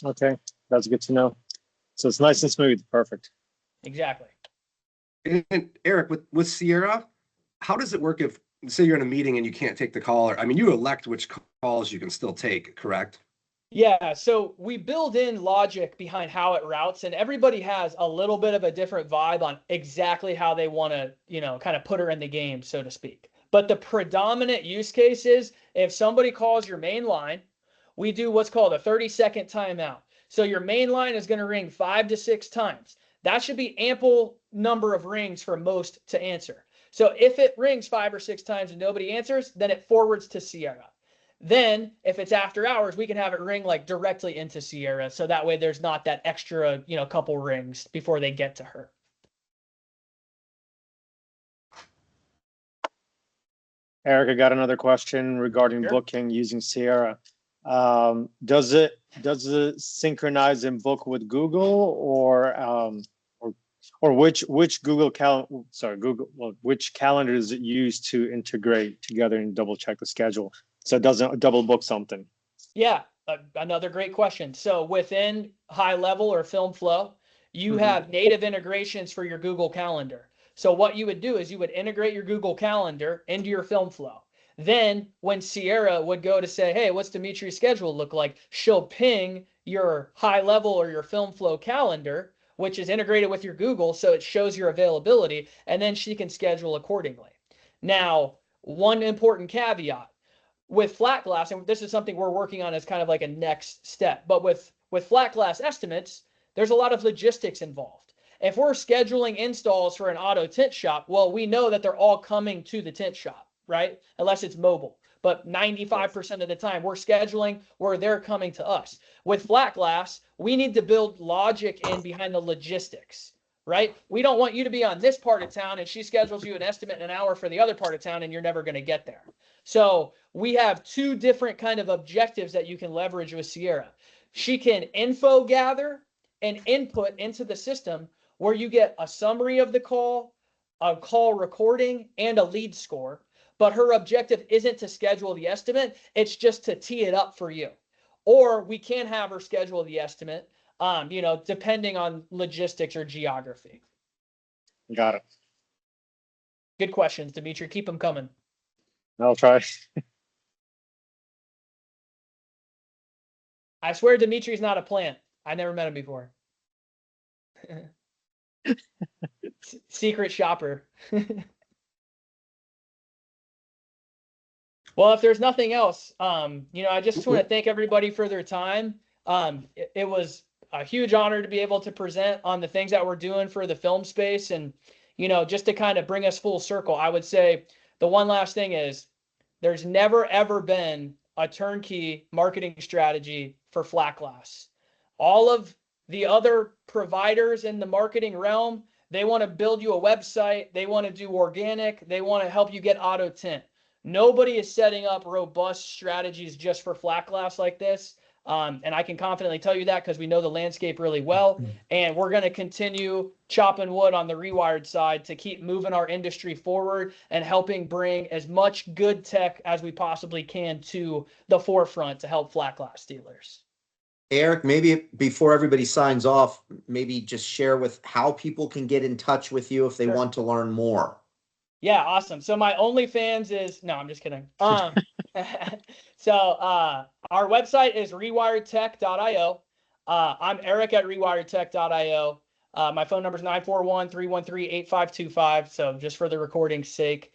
Okay, that's good to know. So it's nice and smooth. Perfect. Exactly. And Eric, with Sierra, how does it work if, say, you're in a meeting and you can't take the call? Or, I mean, you elect which calls you can still take, correct? Yeah, so we build in logic behind how it routes, and everybody has a little bit of a different vibe on exactly how they want to, kind of put her in the game, so to speak. But the predominant use case is if somebody calls your main line, we do what's called a 30-second timeout. So your main line is going to ring 5 to 6 times. That should be ample number of rings for most to answer. So if it rings 5 or 6 times and nobody answers, then it forwards to Sierra. Then if it's after hours, we can have it ring like directly into Sierra. So that way there's not that extra, couple rings before they get to her. Eric, I got another question regarding booking using Sierra. Does it synchronize and book with Google, or which which calendar is it used to integrate together and double check the schedule so it doesn't double book something? Yeah, another great question. So within High Level or FilmFlow, you have native integrations for your Google Calendar. So what you would do is you would integrate your Google Calendar into your film flow. Then when Sierra would go to say, hey, what's Dimitri's schedule look like? She'll ping your high level or your film flow calendar, which is integrated with your Google, so it shows your availability, and then she can schedule accordingly. Now, one important caveat with flat glass, and this is something we're working on as kind of like a next step, but with flat glass estimates, there's a lot of logistics involved. If we're scheduling installs for an auto tint shop, well, we know that they're all coming to the tint shop, right? Unless it's mobile. But 95% of the time we're scheduling where they're coming to us. With flat glass, we need to build logic in behind the logistics, right? We don't want you to be on this part of town and she schedules you an estimate in an hour for the other part of town and you're never going to get there. So we have two different kind of objectives that you can leverage with Sierra. She can info gather and input into the system where you get a summary of the call, a call recording, and a lead score. But her objective isn't to schedule the estimate. It's just to tee it up for you. Or we can have her schedule the estimate, depending on logistics or geography. Got it. Good questions, Dimitri. Keep them coming. I'll try. I swear Dimitri's not a plant. I never met him before. Secret shopper. Well, if there's nothing else, I just want to thank everybody for their time. It was a huge honor to be able to present on the things that we're doing for the film space. And, just to kind of bring us full circle, I would say the one last thing is there's never, ever been a turnkey marketing strategy for flat glass. All of the other providers in the marketing realm, they want to build you a website. They want to do organic. They want to help you get auto tint. Nobody is setting up robust strategies just for flat glass like this. And I can confidently tell you that because we know the landscape really well. And we're going to continue chopping wood on the Rewired side to keep moving our industry forward and helping bring as much good tech as we possibly can to the forefront to help flat glass dealers. Eric, maybe before everybody signs off, maybe just share with how people can get in touch with you if they want to learn more. Yeah, awesome. So my OnlyFans is, no, I'm just kidding. So our website is rewiredtech.io. I'm Eric at rewiredtech.io. My phone number is 941-313-8525. So just for the recording's sake,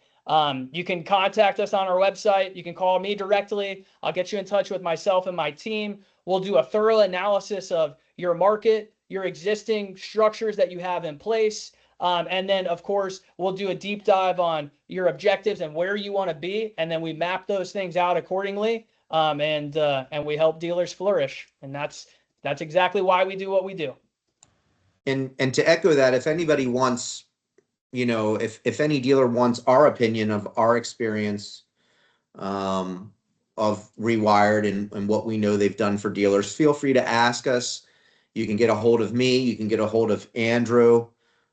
you can contact us on our website. You can call me directly. I'll get you in touch with myself and my team. We'll do a thorough analysis of your market, your existing structures that you have in place. And then, of course, we'll do a deep dive on your objectives and where you want to be. And then we map those things out accordingly. And we help dealers flourish. And that's exactly why we do what we do. And to echo that, if anybody wants, if any dealer wants our opinion of our experience of Rewired and what we know they've done for dealers, feel free to ask us. You can get a hold of me. You can get a hold of Andrew.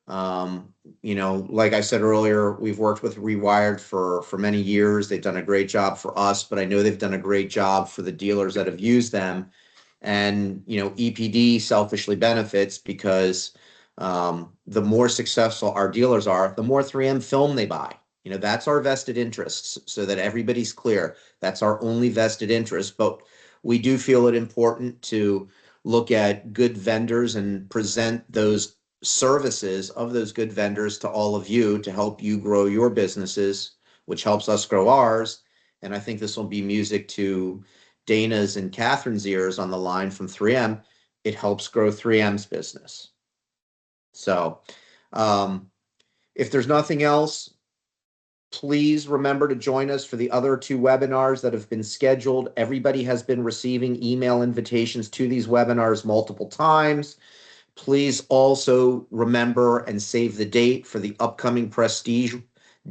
Like I said earlier, we've worked with Rewired for many years. They've done a great job for us, but I know they've done a great job for the dealers that have used them. And, EPD selfishly benefits because the more successful our dealers are, the more 3M film they buy. That's our vested interests, so that everybody's clear. That's our only vested interest. But we do feel it important to look at good vendors and present those services of those good vendors to all of you to help you grow your businesses, which helps us grow ours. And I think this will be music to Dana's and Catherine's ears on the line from 3M. It helps grow 3M's business. So if there's nothing else, please remember to join us for the other 2 webinars that have been scheduled. Everybody has been receiving email invitations to these webinars multiple times. Please also remember and save the date for the upcoming Prestige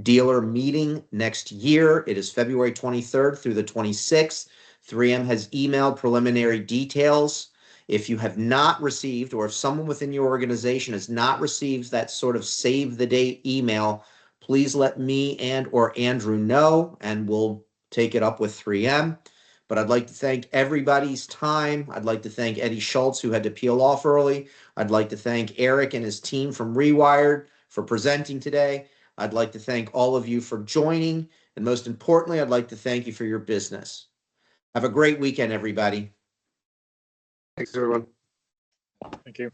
dealer meeting next year. It is February 23rd through the 26th. 3M has emailed preliminary details. If you have not received, or if someone within your organization has not received that sort of save the date email, please let me and or Andrew know, and we'll take it up with 3M. But I'd like to thank everybody's time. I'd like to thank Eddie Schultz, who had to peel off early. I'd like to thank Eric and his team from Rewired for presenting today. I'd like to thank all of you for joining. And most importantly, I'd like to thank you for your business. Have a great weekend, everybody. Thanks, everyone. Thank you.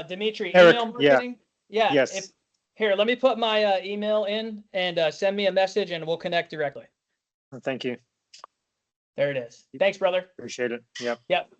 Dimitri, Eric, email marketing. Yeah. Yes. Here, let me put my email in and send me a message and we'll connect directly. Thank you. There it is. Thanks, brother. Appreciate it. Yep. Yep.